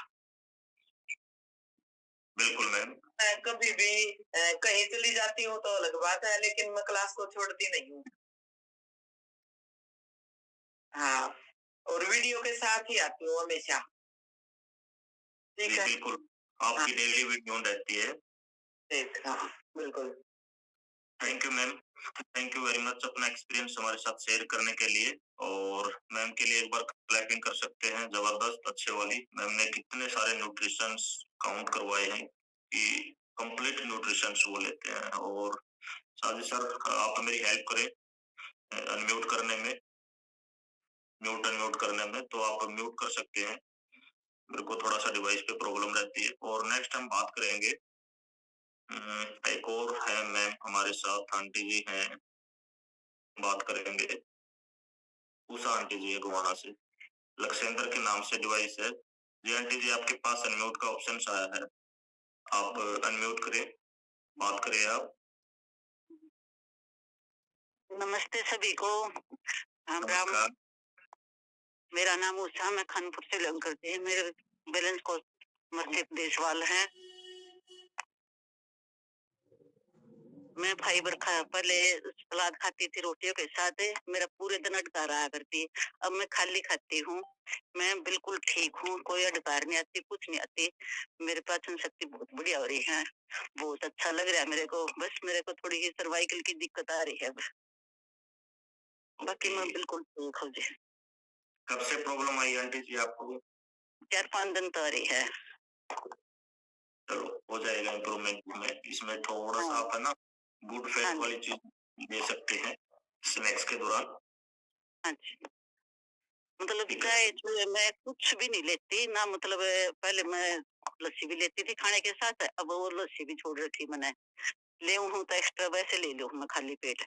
बिल्कुल मैम। मैं कभी भी कहीं चली जाती हूँ तो अलग बात है, लेकिन मैं क्लास को छोड़ती नहीं हूँ। हाँ, और वीडियो के साथ ही आती हूँ हमेशा। ठीक है, बिल्कुल आपकी डेली वीडियो रहती है। ठीक, हाँ बिल्कुल। Thank you ma'am, thank you very much अपना एक्सपीरियंस हमारे साथ शेयर करने के लिए। और मैम के लिए एक बार क्लैपिंग कर सकते हैं, जबरदस्त अच्छे वाली। मैम ने कितने सारे न्यूट्रिशंस काउंट करवाए हैं कि कंप्लीट न्यूट्रिशंस वो लेते हैं। और साजिद सर आप मेरी हेल्प करें अनम्यूट करने में, म्यूट अनम्यूट करने में, तो आप म्यूट कर सकते हैं। मेरे को थोड़ा सा डिवाइस पे प्रॉब्लम रहती है। और नेक्स्ट हम बात करेंगे, एक और है मैम हमारे साथ, आंटी जी हैं, बात करेंगे। उषा आंटी जी है गोवाना से, लक्ष्येंद्र के नाम से डिवाइस है। जी आंटी जी आपके पास अनम्यूट का ऑप्शन आया है, आप अनम्यूट करें, बात करें आप। नमस्ते सभी को, राम राम। नमस्कार। मेरा नाम उषा, मैं खानपुर से बिलोंग करती है। मेरे बैलेंस को मध्य प्रदेश वाले हैं। मैं फाइबर पहले सलाद खाती थी रोटियों के साथ, मेरा पूरे दिन अटका रहा करती। अब मैं खाली खाती हूँ, मैं बिल्कुल ठीक हूँ, कोई अटकार नहीं आती, कुछ नहीं आती। मेरे पाचन शक्ति बहुत बढ़िया हो रही है, बहुत अच्छा लग रहा है मेरे को। बस मेरे को थोड़ी सी सर्वाइकल की दिक्कत आ रही है, बाकी मैं बिल्कुल ठीक हूँ जी। कब से प्रॉब्लम आई आंटी जी आपको? 4-5 दिन तो आ रही है। चलो हो जाएगा इम्प्रूवमेंट में। इसमें थोड़ा सा आप है ना गुड फैट वाली चीज ले सकते हैं स्नैक्स के दौरान। हाँ जी, मतलब चाय मैं कुछ भी नहीं लेती ना, मतलब पहले मैं लस्सी भी लेती थी खाने के साथ, अब वो लस्सी भी छोड़ रखी मैंने। ले हूँ तो एक्स्ट्रा वैसे ले लूँ मैं खाली पेट।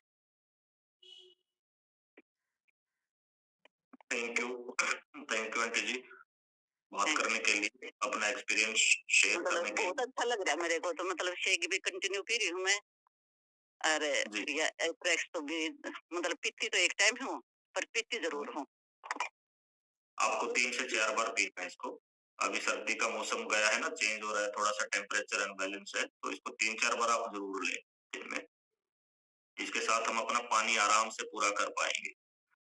थैंक यू आंटी जी बात करने के लिए, अपना एक्सपीरियंस शेयर करने के लिए। बहुत अच्छा लग रहा है मेरे को तो, मतलब शेक भी कंटिन्यू पी रही हूँ मैं। अरे या एप्रेक्स तो भी, मतलब पीती तो एक टाइम हूँ, पर पीती जरूर हूँ। आपको 3 से 4 बार पीना है इसको। अभी सर्दी का मौसम गया है ना, चेंज हो रहा है, थोड़ा सा टेम्परेचर अनबैलेंस है, तो इसको 3-4 बार आप जरूर लें दिन में। इसके साथ हम अपना पानी आराम से पूरा कर पाएंगे।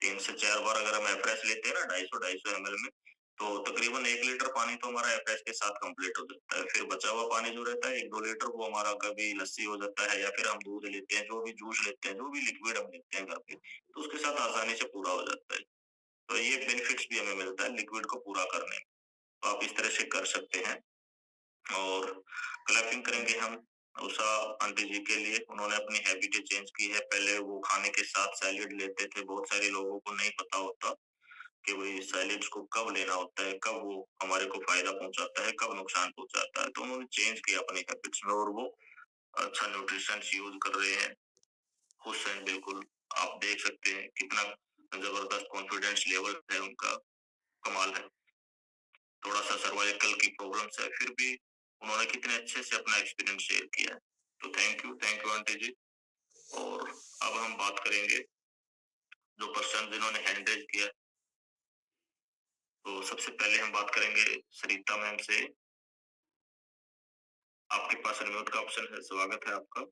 3 से 4 बार अगर हम एफ्रेश लेते हैं ना 250-250 ml में, तो तकरीबन 1 लीटर पानी तो हमारा एफ्रेश के साथ कंप्लीट हो जाता है। फिर बचा हुआ पानी जो रहता है 1-2 लीटर, वो हमारा कभी लस्सी हो जाता है, या फिर हम दूध लेते हैं, जो भी जूस लेते हैं, जो भी लिक्विड हम लेते हैं घर पे, तो उसके साथ आसानी से पूरा हो जाता है। तो ये बेनिफिट्स भी हमें मिलता है लिक्विड को पूरा करने में। तो आप इस तरह से कर सकते हैं। और क्लैपिंग करेंगे हम उषा आंटी जी के लिए। उन्होंने अपनी हैबिट चेंज की है। पहले वो खाने के साथ सैलेड लेते थे, बहुत सारे लोगों को नहीं पता होता कि भाई सैलेड्स को कब लेना होता है, कब वो हमारे को फायदा पहुंचाता है, कब नुकसान पहुंचाता है। तो उन्होंने चेंज किया अपनी हैबिट्स में, और वो अच्छा न्यूट्रिशन यूज कर रहे हैं, खुश हैं बिल्कुल। आप देख सकते हैं कितना जबरदस्त कॉन्फिडेंस लेवल है उनका, कमाल है। थोड़ा सा सर्वाइकल की प्रॉब्लम्स है, फिर भी उन्होंने कितने अच्छे से अपना एक्सपीरियंस शेयर किया है। तो थैंक यू आंटी जी। और अब हम बात करेंगे जो पर्सन जिन्होंने हैंड रेज किया। तो सबसे पहले हम बात करेंगे सरिता मैम से। आपके पास अनम्यूट का ऑप्शन है, स्वागत है आपका।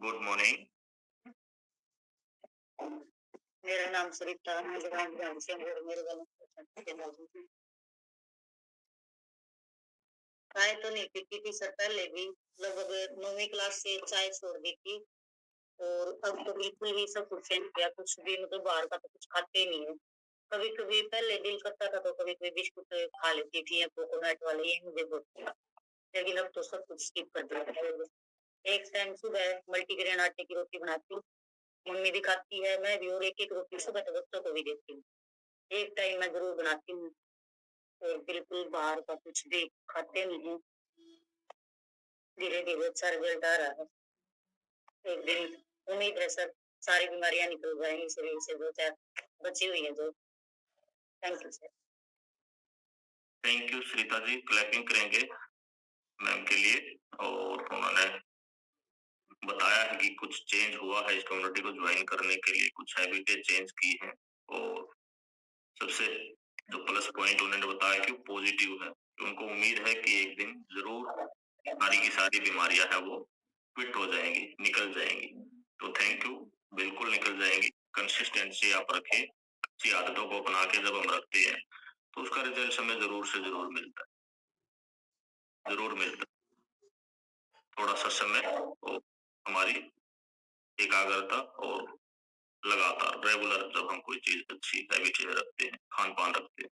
Good morning. मेरा नाम सरिता है, ग्राम से मेरे चाय तो नहीं पीती थी सर, पहले भी लगभग 9वीं क्लास से चाय छोड़ दी थी। और अब तो बिल्कुल ही सब कुछ चेंज किया, कुछ भी मतलब बाहर का तो कुछ खाते ही नहीं है। कभी कभी पहले दिल करता था तो कभी कभी बिस्कुट खा लेती थी या कोकोनट वाले, ये मुझे बहुत पसंद। लेकिन अब तो सब कुछ स्किप कर दिया है। एक टाइम सुबह मल्टीग्रेन आटे की रोटी बनाती हूँ, मम्मी भी खाती है, मैं भी, और एक एक रोटी सुबह तो बच्चों को भी देती हूँ। एक टाइम मैं जरूर बनाती हूँ, और बिल्कुल बाहर का कुछ भी खाते नहीं है। धीरे धीरे अच्छा रिजल्ट आ रहा है। एक दिन उम्मीद है सर सारी बीमारियां निकल जाएंगी शरीर से, दो चार बची हुई है जो। Thank you sir. Thank you Shrita ji, clapping करेंगे मैम के लिए। और उन्होंने बताया है कि कुछ चेंज हुआ है इस कम्युनिटी को ज्वाइन करने के लिए, कुछ हैबिटें चेंज की हैं। और सबसे जो प्लस पॉइंट उन्होंने बताया कि पॉजिटिव है, कि उनको उम्मीद है कि एक दिन जरूर सारी की सारी बीमारियां हैं वो क्विट हो जाएंगी, निकल जाएंगी। तो थैंक यू, बिल्कुल निकल जाएंगी। कंसिस्टेंसी आप रखें, अच्छी आदतों को अपना के जब हम रखते हैं तो उसका रिजल्ट हमें जरूर से जरूर मिलता है, जरूर मिलता है। थोड़ा सा समय और हमारी एकाग्रता और लगातार रेगुलर जब हम कोई चीज अच्छी हैबिट रखते हैं, खान पान रखते हैं।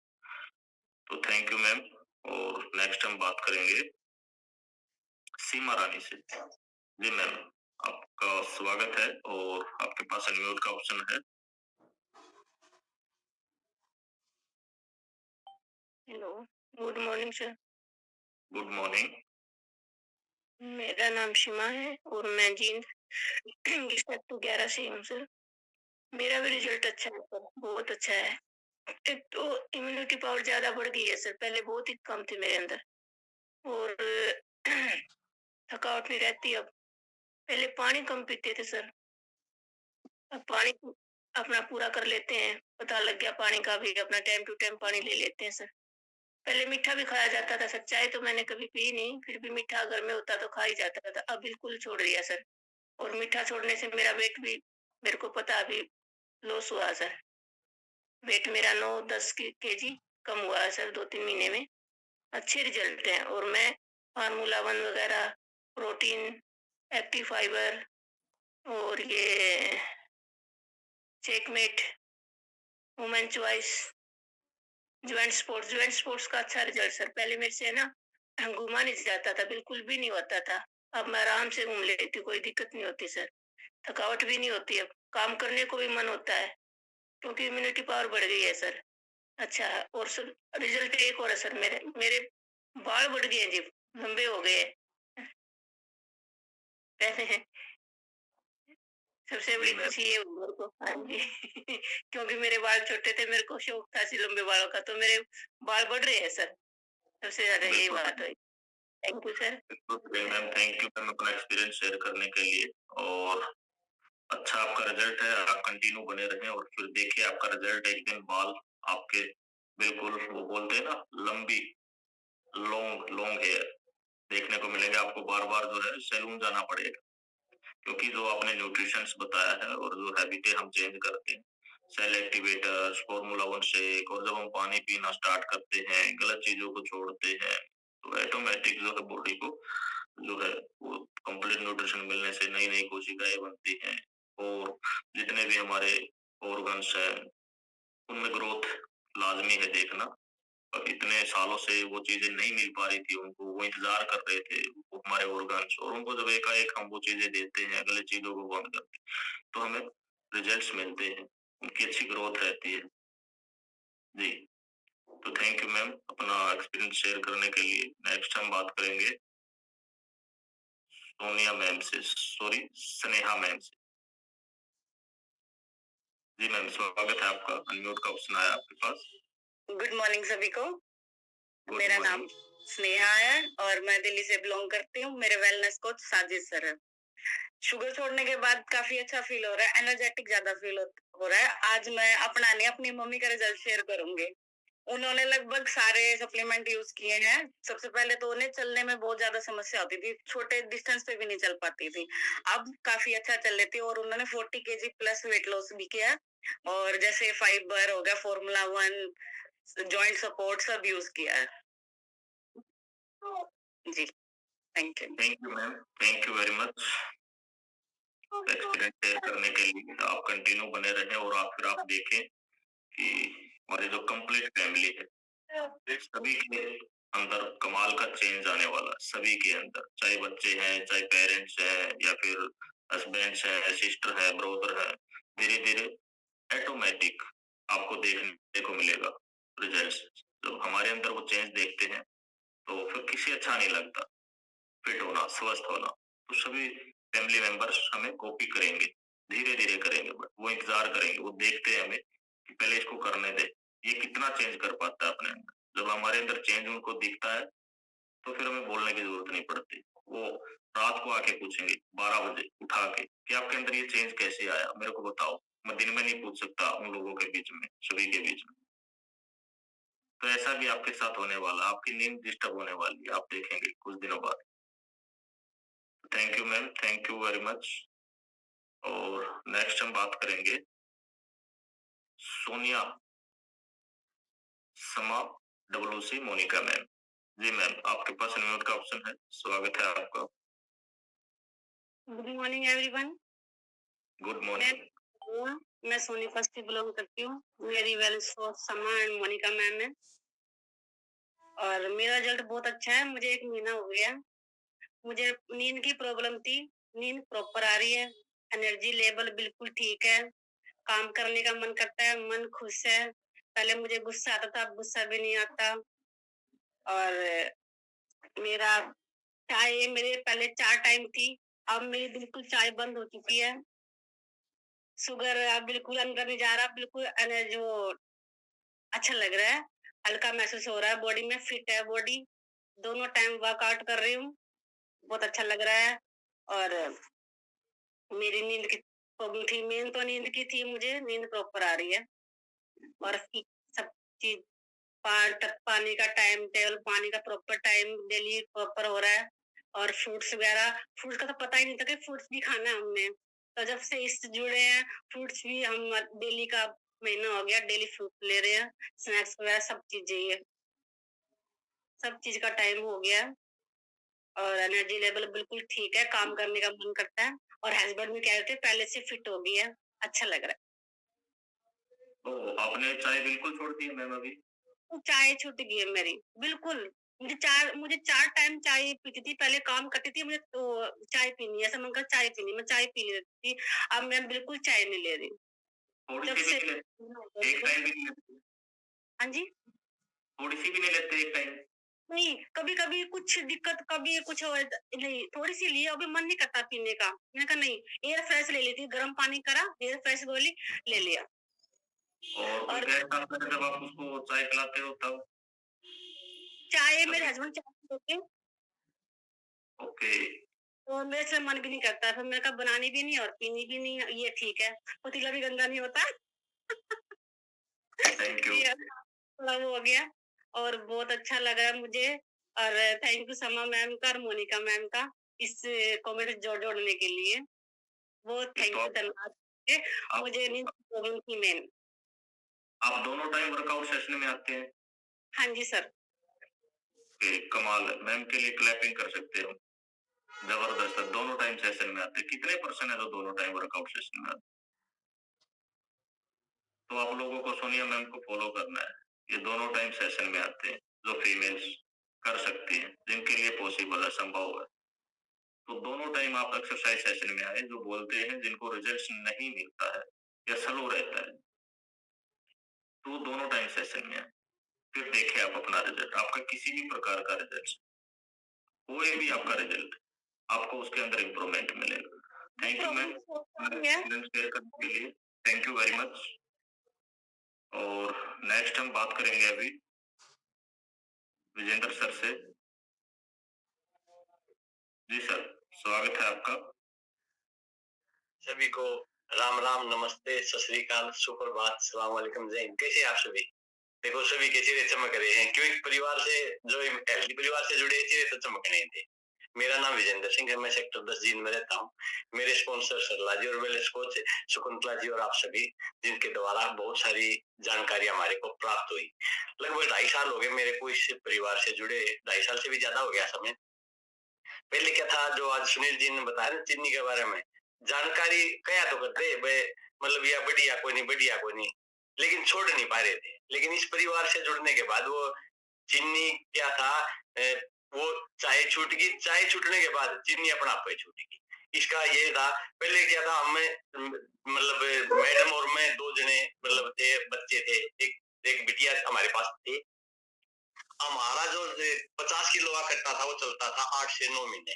तो थैंक यू मैम। और नेक्स्ट हम बात करेंगे सीमा रानी से। जी मैम, आपका स्वागत है और आपके पास अनम्यूट का ऑप्शन है। Hello, good morning sir. Good morning. मेरा नाम सीमा है और मैं जींद 11 से हूँ सर। मेरा भी रिजल्ट अच्छा है सर, बहुत अच्छा है। एक तो इम्यूनिटी पावर ज्यादा बढ़ गई है सर, पहले बहुत ही कम थी मेरे अंदर। और थकावट नहीं रहती अब। पहले पानी कम पीते थे सर, अब पानी अपना पूरा कर लेते हैं। पता लग गया पानी का भी, अपना टाइम टू टाइम पानी ले लेते हैं सर। पहले मीठा भी खाया जाता था सर, चाय तो मैंने कभी पी नहीं, फिर भी मीठा घर में होता तो खा ही जाता था। अब बिल्कुल छोड़ दिया सर। और मीठा छोड़ने से मेरा वेट भी, मेरे को पता, अभी लॉस हुआ सर। वेट मेरा 9-10 केजी कम हुआ है सर 2-3 महीने में। अच्छे रिजल्ट हैं। और मैं फार्मूला 1 वगैरह, प्रोटीन, एक्टिव फाइबर और ये checkmate, women choice, joint sports का अच्छा रिजल्ट सर। पहले मेरे से ना घूमा नहीं जाता था, बिल्कुल भी नहीं होता था। अब मैं आराम से घूम लेती, कोई दिक्कत नहीं होती सर। थकावट भी नहीं होती, अब काम करने को भी मन होता है क्योंकि इम्यूनिटी पावर बढ़ गई है सर। अच्छा है। और सर रिजल्ट एक और है सर, मेरे मेरे बाल बढ़ गए हैं जी, लंबे हो गए हैं। पहले सबसे बड़ी खुशी ये हुई मेरे को, हाँ जी। क्योंकि मेरे बाल छोटे थे, मेरे को शौक था ऐसे लंबे बालों का, तो मेरे बाल बढ़ रहे हैं सर। सबसे ज्यादा यही बात हुई। Thank you sir. Ma'am thank you ma'am अपना एक्सपीरियंस शेयर करने के लिए। और अच्छा आपका रिजल्ट है, आप कंटिन्यू बने रहें और फिर देखिए आपका रिजल्ट। एक दिन बाल आपके बिल्कुल वो बोलते हैं ना, लंबी लॉन्ग लॉन्ग हेयर देखने को मिलेंगे आपको। बार बार जो है सैलून जाना पड़ेगा, क्योंकि जो आपने न्यूट्रिशन बताया है और जो हैबिटें हम चेंज करते हैं, सेल एक्टिवेटर्स, फॉर्मूला 1 शेक, और जब हम पानी पीना स्टार्ट करते हैं, गलत चीजों को छोड़ते हैं, तो ऑटोमेटिक जो है बॉडी को जो है वो कंप्लीट न्यूट्रिशन मिलने से नई नई कोशिकाएं बनती हैं। और जितने भी हमारे ऑर्गन्स हैं उनमें ग्रोथ लाजमी है देखना। अब इतने सालों से वो चीजें नहीं मिल पा रही थी उनको, वो इंतजार कर रहे थे वो हमारे ऑर्गन्स, और उनको जब एकाएक हम वो चीजें देते हैं, गलत चीजों को बंद करते हैं, तो हमें रिजल्ट्स मिलते हैं, उनकी अच्छी ग्रोथ रहती है। जी, तो थैंक यू मैम अपना एक्सपीरियंस शेयर करने के लिए। नेक्स्ट हम बात करेंगे सोनिया मैम से, सॉरी स्नेहा मैम से। जी मैम, स्वागत है आपका, अनम्यूट का ऑप्शन आया आपके पास। गुड मॉर्निंग सभी को। मेरा नाम स्नेहा है और मैं दिल्ली से बिलोंग करती हूँ। मेरे वेलनेस कोच साजिद सर है। शुगर छोड़ने के बाद काफी अच्छा फील हो रहा है, एनर्जेटिक ज्यादा फील हो रहा है। आज मैं अपना नहीं, अपनी मम्मी का रिजल्ट शेयर करूंगी। उन्होंने लगभग सारे सप्लीमेंट यूज किए हैं। सबसे पहले तो उन्हें चलने में बहुत ज्यादा समस्या होती थी, छोटे डिस्टेंस पे भी नहीं चल पाती थी। अब काफी अच्छा चल लेती है और उन्होंने 40 केजी प्लस वेट लॉस भी किया। और जैसे फाइबर हो गया, फॉर्मूला 1, जॉइंट सपोर्ट सब यूज किया है। जी thank you ma'am, thank you very much experience share करने के लिए। आप कंटिन्यू बने रहें और फिर आप देखें कि हमारी जो कंप्लीट फैमिली है, सभी के अंदर कमाल का चेंज आने वाला, सभी के अंदर, चाहे बच्चे हैं, चाहे पेरेंट्स हैं, या फिर हस्बैंड्स हैं, सिस्टर है, ब्रदर है, धीरे धीरे ऑटोमेटिक आपको देखने को मिलेगा रिजल्ट। जब हमारे अंदर वो चेंज देखते हैं तो फिर किसी अच्छा नहीं लगता, फिट होना, स्वस्थ होना। तो सभी फैमिली मेंबर्स हमें कॉपी करेंगे, धीरे धीरे करेंगे, बट वो इंतजार करेंगे, वो देखते हैं हमें कि पहले इसको करने दे, ये कितना चेंज कर पाता है अपने अंदर। जब हमारे अंदर चेंज उनको दिखता है तो फिर हमें बोलने की जरूरत नहीं पड़ती। वो रात को आके पूछेंगे 12 बजे उठा के कि आपके अंदर ये चेंज कैसे आया, मेरे को बताओ। मैं दिन में नहीं पूछ सकता उन लोगों के बीच में, सभी के बीच में। तो ऐसा भी आपके साथ होने वाला, आपकी नींद डिस्टर्ब होने वाली है, आप देखेंगे कुछ दिनों बाद। Thank you ma'am, thank you very much. और नेक्स्ट हम बात करेंगे सोनिया समा WC मोनिका मैम। जी मैम, आपके पास अनम्यूट का ऑप्शन है, स्वागत है आपका। Good morning everyone. Good morning. मैं सोनीपत से बिलोंग करती हूँ। मेरी वेल्स समा एंड मोनिका मैम है और मेरा रिजल्ट बहुत अच्छा है। मुझे 1 महीना हो गया। मुझे नींद की प्रॉब्लम थी, नींद प्रॉपर आ रही है, एनर्जी लेवल बिल्कुल ठीक है, काम करने का मन करता है, मन खुश है। पहले मुझे गुस्सा आता था, अब गुस्सा भी नहीं आता। और मेरा चाय, मेरे पहले 4 टाइम थी, अब मेरी बिल्कुल चाय बंद हो चुकी है। शुगर अब बिल्कुल अंदर नहीं जा रहा, बिल्कुल एनर्जी वो अच्छा लग रहा है, हल्का महसूस हो रहा है, बॉडी में फिट है बॉडी। दोनों टाइम वर्कआउट कर रही हूँ, बहुत अच्छा लग रहा है। और मेरी नींद की प्रॉब्लम थी, मेन तो नींद की थी, मुझे नींद प्रॉपर आ रही है। और सब चीज पानी का टाइम टेबल, पानी का प्रॉपर टाइम डेली प्रॉपर हो रहा है। और फ्रूट्स वगैरह, फ्रूट्स का तो पता ही नहीं था कि फ्रूट्स भी खाना है हमने। तो जब से इससे जुड़े हैं, फ्रूट्स भी हम डेली का महीना हो गया, डेली फ्रूट ले रहे हैं, स्नैक्स वगैरह सब चीज चाहिए, सब चीज का टाइम हो गया। और एनर्जी लेवल बिल्कुल ठीक है, काम करने का मन करता है। और हस्बैंड भी कह रहे थे पहले से फिट हो गई है, अच्छा लग रहा है। तो आपने चाय बिल्कुल छोड़ दी है मैम अभी? चाय छूट गई है मेरी बिल्कुल। मुझे 4 टाइम चाय पीती थी, पहले काम करती थी, मुझे तो चाय पीनी है, ऐसा मन कर चाय पीनी, मैं चाय पी लेती थी। अब मैं बिल्कुल चाय नहीं ले रही। थोड़ी जब सी से भी नहीं लेते? एक टाइम भी नहीं लेते? हाँ जी, थोड़ी सी भी नहीं लेते एक टाइम? नहीं, कभी-कभी कुछ दिक्कत, कभी कुछ और नहीं, थोड़ी-सी ली, अभी मन नहीं करता पीने का। मैंने कहा नहीं, एयर फ्रेश ले लेती हूँ, गर्म पानी करा, एयर फ्रेश गोली ले लिया। और कोई और गेस्ट आता है जब आप उसको चाय पिलाते हो तब? चाय मेरे हस्बैंड चाय नहीं पीते, ओके। तो मेरे से मन भी नहीं करता, फिर मैंने कहा बनानी भी नहीं और पीनी भी नहीं, ये ठीक है, पतीला भी गंदा नहीं होता। Thank you. ये थोड़ा वो हो गया और बहुत अच्छा लगा मुझे। और थैंक यू समा मैम का और मोनिका मैम का इस कमेंट जोड़ने के लिए, बहुत थैंक यू, धन्यवाद। मुझे नींद की प्रॉब्लम थी मेन। आप दोनों टाइम वर्कआउट सेशन में आते हैं? हाँ जी सर। कमाल है, मैम के लिए क्लैपिंग कर सकते हो, जबरदस्त है। दोनों टाइम सेशन में आते हैं। कितने पर्सन है जो दोनों टाइम वर्कआउट सेशन में आते? तो आप लोगों को सोनिया मैम को फॉलो करना है, ये दोनों टाइम सेशन में आते हैं, जो फीमेल्स कर सकती हैं, जिनके लिए पॉसिबल है, संभव है। तो दोनों टाइम आप एक्सरसाइज सेशन में आए, जो बोलते हैं जिनको रिजल्ट नहीं मिलता है या स्लो रहता है, तो दोनों टाइम सेशन में आए, फिर देखें आप अपना रिजल्ट, आपका किसी भी प्रकार का रिजल्ट, कोई भी आपका रिजल्ट, आपको उसके अंदर इम्प्रूवमेंट मिलेगा। थैंक यू मैम शेयर करने के लिए, थैंक यू वेरी मच। और नेक्स्ट हम बात करेंगे अभी विजेंद्र सर से। जी सर, स्वागत है आपका। सभी को राम राम, नमस्ते, सत श्री अकाल, सुप्रभात, सलाम वालेकुम, जय हिंद। कैसे आप सभी? देखो सभी के चेहरे चमक रहे हैं, क्योंकि परिवार से, जो हेल्दी परिवार से जुड़े चेहरे तो चमक नहीं थे। मेरा नाम विजेंद्र सिंह है, मैं सेक्टर 10 जींद में रहता हूँ। मेरे स्पॉन्सर सरला जी और वेलनेस कोच शकुंतला जी और आप सभी, जिनके द्वारा बहुत सारी जानकारी हमारे को प्राप्त हुई। लगभग 2.5 साल हो गए मेरे को इस परिवार से जुड़े, 2.5 साल से भी ज्यादा हो गया समय। पहले क्या था, जो आज सुनील जी ने बताया ना चीनी के बारे में, जानकारी क्या तो करते मतलब या बढ़िया कोई नहीं, बढ़िया कोई नहीं, लेकिन छोड़ नहीं पा रहे थे। लेकिन इस परिवार से जुड़ने के बाद वो चीनी क्या था, वो चाय छूट गई, चाय छूटने के बाद चीनी अपना आप ही छूट गई। इसका ये था, पहले क्या था, हमें मतलब मैडम और मैं 2 जने मतलब थे, बच्चे थे, एक बिटिया हमारे पास थी। हमारा जो 50 किलो का कट्टा था वो चलता था 8 से 9 महीने।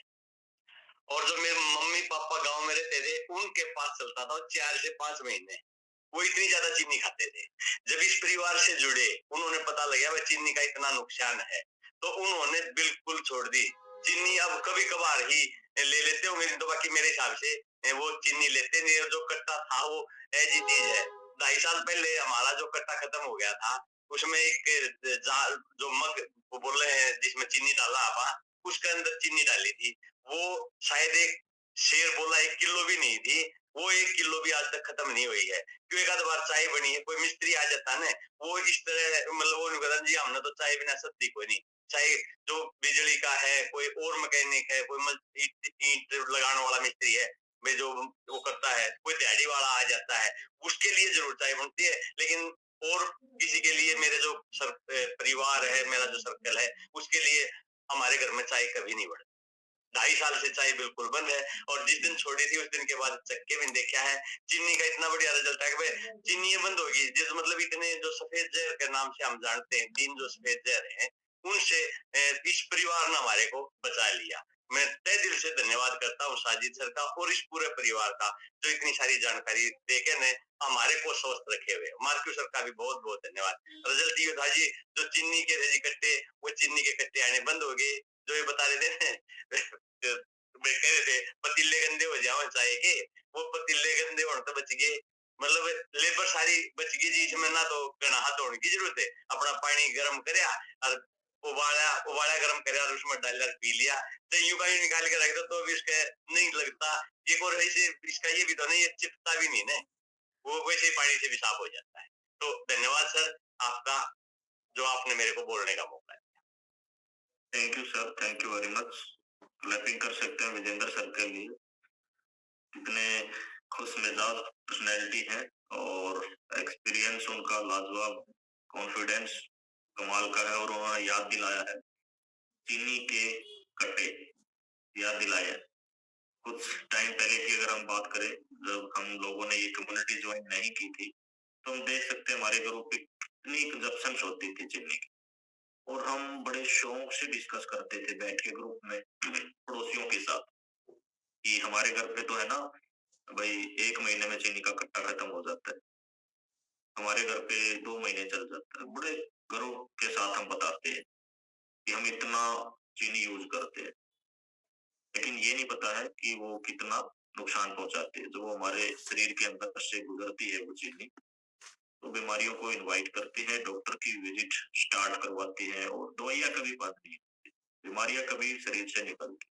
और जो मेरे मम्मी पापा गांव में रहते थे, उनके पास चलता था 4 से 5 महीने। वो इतनी ज्यादा चीनी खाते थे। जब इस परिवार से जुड़े, उन्होंने पता लगा भाई चीनी का इतना नुकसान है, तो उन्होंने बिल्कुल छोड़ दी चीनी। अब कभी कभार ही ले लेते होंगे, तो बाकी मेरे हिसाब से वो चीनी लेते नहीं। और जो कट्टा था वो ऐसी चीज है, 2.5 साल पहले हमारा जो कट्टा खत्म हो गया था, उसमें एक जो मग वो बोल रहे हैं जिसमें चीनी डाला आप, उसके अंदर चीनी डाली थी। वो शायद एक शेर बोला 1 किलो भी नहीं थी, वो 1 किलो भी आज तक खत्म नहीं हुई है। क्यों एक आध बार चाय बनी है, कोई मिस्त्री आ जाता है ना, वो इस तरह मतलब वो नहीं कहता जी हमने तो चाय बिना सब्जी कोई नहीं। चाहे जो बिजली का है, कोई और मैकेनिक है, कोई ईंट लगाने वाला मिस्त्री है, वे जो वो करता है, कोई दिहाड़ी वाला आ जाता है, उसके लिए जरूर चाय बनती है। लेकिन और किसी के लिए मेरे जो परिवार है, मेरा जो सर्कल है, उसके लिए हमारे घर में चाय कभी नहीं बढ़ती। 2.5 साल से चाय बिल्कुल बंद है। और जिस दिन छोड़ी थी उस दिन के बाद चक्के में देखा है, चीनी का इतना बढ़िया रिजल्ट है कि चीनी ये बंद होगी। जिस मतलब इतने जो सफेद जहर के नाम से हम जानते हैं, 3 जो सफेद जहर हैं, उनसे इस परिवार ने हमारे को बचा लिया। मैं तहे दिल से धन्यवाद करता हूँ साजिद सर का और इस पूरे परिवार का, जो इतनी सारी जानकारी देके ने हमारे को स्वस्थ रखे हुए। मार्क्यू सर का भी बहुत बहुत धन्यवाद। रिजल्ट ये था जी, जो चीनी के थे जी कट्टे, वो चीनी के कट्टे आने बंद हो गए। जो ये बता रहे थे कह रहे थे पतीले गंदे हो जाओ चाय के, वो पतीले गंदे होने तो बच गए। मतलब लेबर सारी बच गई जी, इसमें ना तो घना हाथ धोने की जरूरत है। अपना पानी गर्म करया और उबाला गर्म करया और उसमें डालकर पी लिया। तो यूं का ही निकाल के रख दो तो भी इसका नहीं लगता। एक और ऐसे इसका ये भी तो नहीं, ये चिपता भी नहीं ना, वो वैसे ही पानी से भी साफ हो जाता है। तो धन्यवाद सर आपका, जो आपने मेरे को बोलने का मौका दिया। Thank you sir, thank you very much. Clapping कर सकते हैं विजेंद्र सर के लिए, इतने खुश मिजाज पर्सनैलिटी है और एक्सपीरियंस उनका लाजवाब, कॉन्फिडेंस कमाल का है। और उन्होंने याद दिलाया है चीनी के कट्टे, याद दिलाया। कुछ टाइम पहले की अगर हम बात करें, जब हम लोगों ने ये कम्युनिटी ज्वाइन नहीं की थी, तो हम देख सकते हैं हमारे ग्रुप पे कितनी कंजप्शन होती थी चीनी की। और हम बड़े शौक से डिस्कस करते थे बैठ के ग्रुप में पड़ोसियों के साथ कि हमारे घर पे तो है ना भाई 1 महीने में चीनी का कट्टा खत्म हो जाता है, हमारे घर पे 2 महीने चल जाता है। बड़े गर्व के साथ हम बताते हैं कि हम इतना चीनी यूज करते हैं, लेकिन ये नहीं पता है कि वो कितना नुकसान पहुंचाती है। जब वो हमारे शरीर के अंदर से गुजरती है वो चीनी, तो बीमारियों को इनवाइट करती है, डॉक्टर की विजिट स्टार्ट करवाती है और दवाइयां कभी बंद नहीं होती, बीमारियां कभी शरीर से निकलती।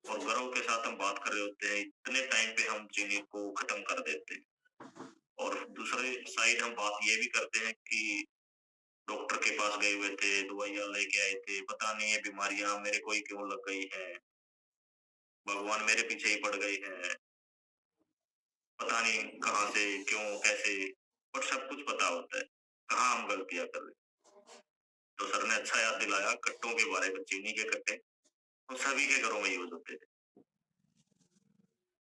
और गर्व के साथ हम बात कर रहे होते हैं, इतने टाइम पे हम चीनी को खत्म कर देते हैं। और दूसरे साइड हम बात ये भी करते हैं कि डॉक्टर के पास गए हुए थे, दवाइयां लेके आए थे, पता नहीं ये बीमारियां मेरे को ही क्यों लग गई हैं, भगवान मेरे पीछे ही पड़ गए हैं, पता नहीं कहाँ से क्यों कैसे, पर सब कुछ पता होता है कहाँ हम गलतियां कर रहे हैं। तो सर ने अच्छा याद दिलाया कट्टों के बारे में, चीनी के कट्टे तो सभी के घरों में यूज होते थे।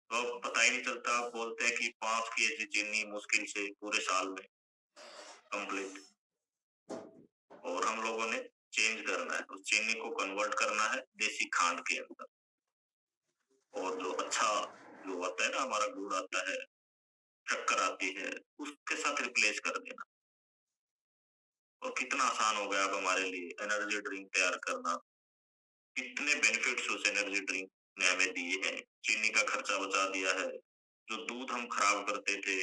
तो अब पता ही नहीं चलता, आप बोलते हैं कि 5 kg चीनी मुश्किल से पूरे साल में कंप्लीट, और हम लोगों ने चेंज करना है, उस चीनी को कन्वर्ट करना है देसी खांड के अंदर। और जो अच्छा जो आता है ना, हमारा गुड़ आता है, शक्कर आती है, उसके साथ रिप्लेस कर देना। और कितना आसान हो गया अब हमारे लिए एनर्जी ड्रिंक तैयार करना, कितने बेनिफिट्स उस एनर्जी ड्रिंक ने हमें दिए हैं। चीनी का खर्चा बचा दिया है, जो दूध हम खराब करते थे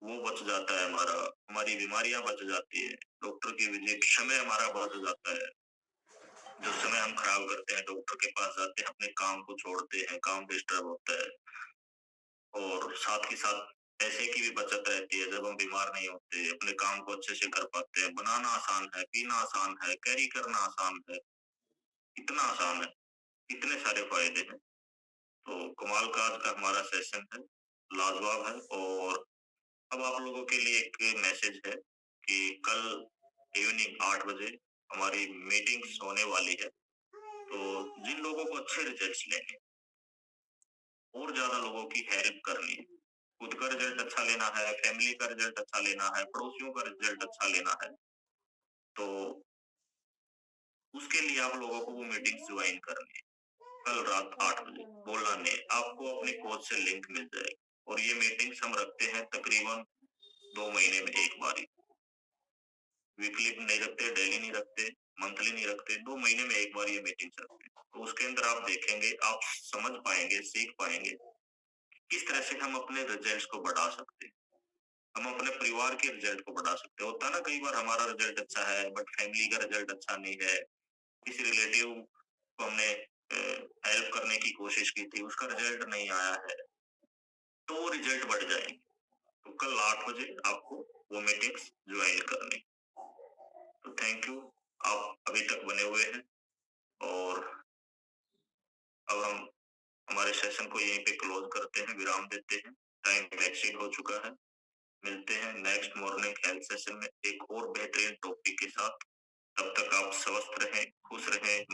वो बच जाता है हमारा, हमारी बीमारियां बच जाती है, डॉक्टर की विजिट समय हमारा बच जाता है। जो समय हम खराब करते हैं, डॉक्टर के पास जाते हैं, अपने काम को छोड़ते हैं, काम डिस्टर्ब होता है। और साथ ही साथ पैसे की भी बचत रहती है, जब हम बीमार नहीं होते, अपने काम को अच्छे से कर पाते हैं। बनाना आसान है, पीना आसान है, कैरी करना आसान है, इतना आसान है, इतने सारे फायदे हैं। तो कमाल का आज का हमारा सेशन है, लाजवाब है। और अब आप लोगों के लिए एक मैसेज है कि कल इवनिंग 8 बजे हमारी मीटिंग्स होने वाली है। तो जिन लोगों को अच्छे रिजल्ट्स लेने, और ज्यादा लोगों की हेल्प करनी है, खुद का रिजल्ट अच्छा लेना है, फैमिली का रिजल्ट अच्छा लेना है, पड़ोसियों का रिजल्ट अच्छा लेना है, तो उसके लिए आप लोगों को वो मीटिंग ज्वाइन करनी है। कल रात 8 बजे बोलना नहीं, आपको अपने कोच से लिंक मिल जाएगी। और ये मीटिंग्स हम रखते हैं तकरीबन 2 महीने में एक बार ही, वीकली नहीं रखते, डेली नहीं रखते, मंथली नहीं रखते, 2 महीने में एक बार ये मीटिंग रखते हैं। तो उसके अंदर आप देखेंगे, आप समझ पाएंगे, सीख पाएंगे किस तरह से हम अपने रिजल्ट्स को बढ़ा सकते हैं, हम अपने परिवार के रिजल्ट को बढ़ा सकते हैं। होता है ना कई बार हमारा रिजल्ट अच्छा है बट फैमिली का रिजल्ट अच्छा नहीं है, किसी रिलेटिव को हमने हेल्प करने की कोशिश की थी, उसका रिजल्ट नहीं आया है, तो वो रिजल्ट बढ़ जाएंगे। तो कल 8 बजे आपको वो मीटिंग्स ज्वाइन करनी। तो थैंक यू, आप अभी तक बने हुए हैं और अब हम हमारे सेशन को यहीं पे क्लोज करते हैं, विराम देते हैं, टाइम एक्सीड हो चुका है। मिलते हैं नेक्स्ट मॉर्निंग हेल्थ सेशन में एक और बेहतरीन टॉपिक के साथ। तब तक आप स्वस्थ रहें, खुश रहें,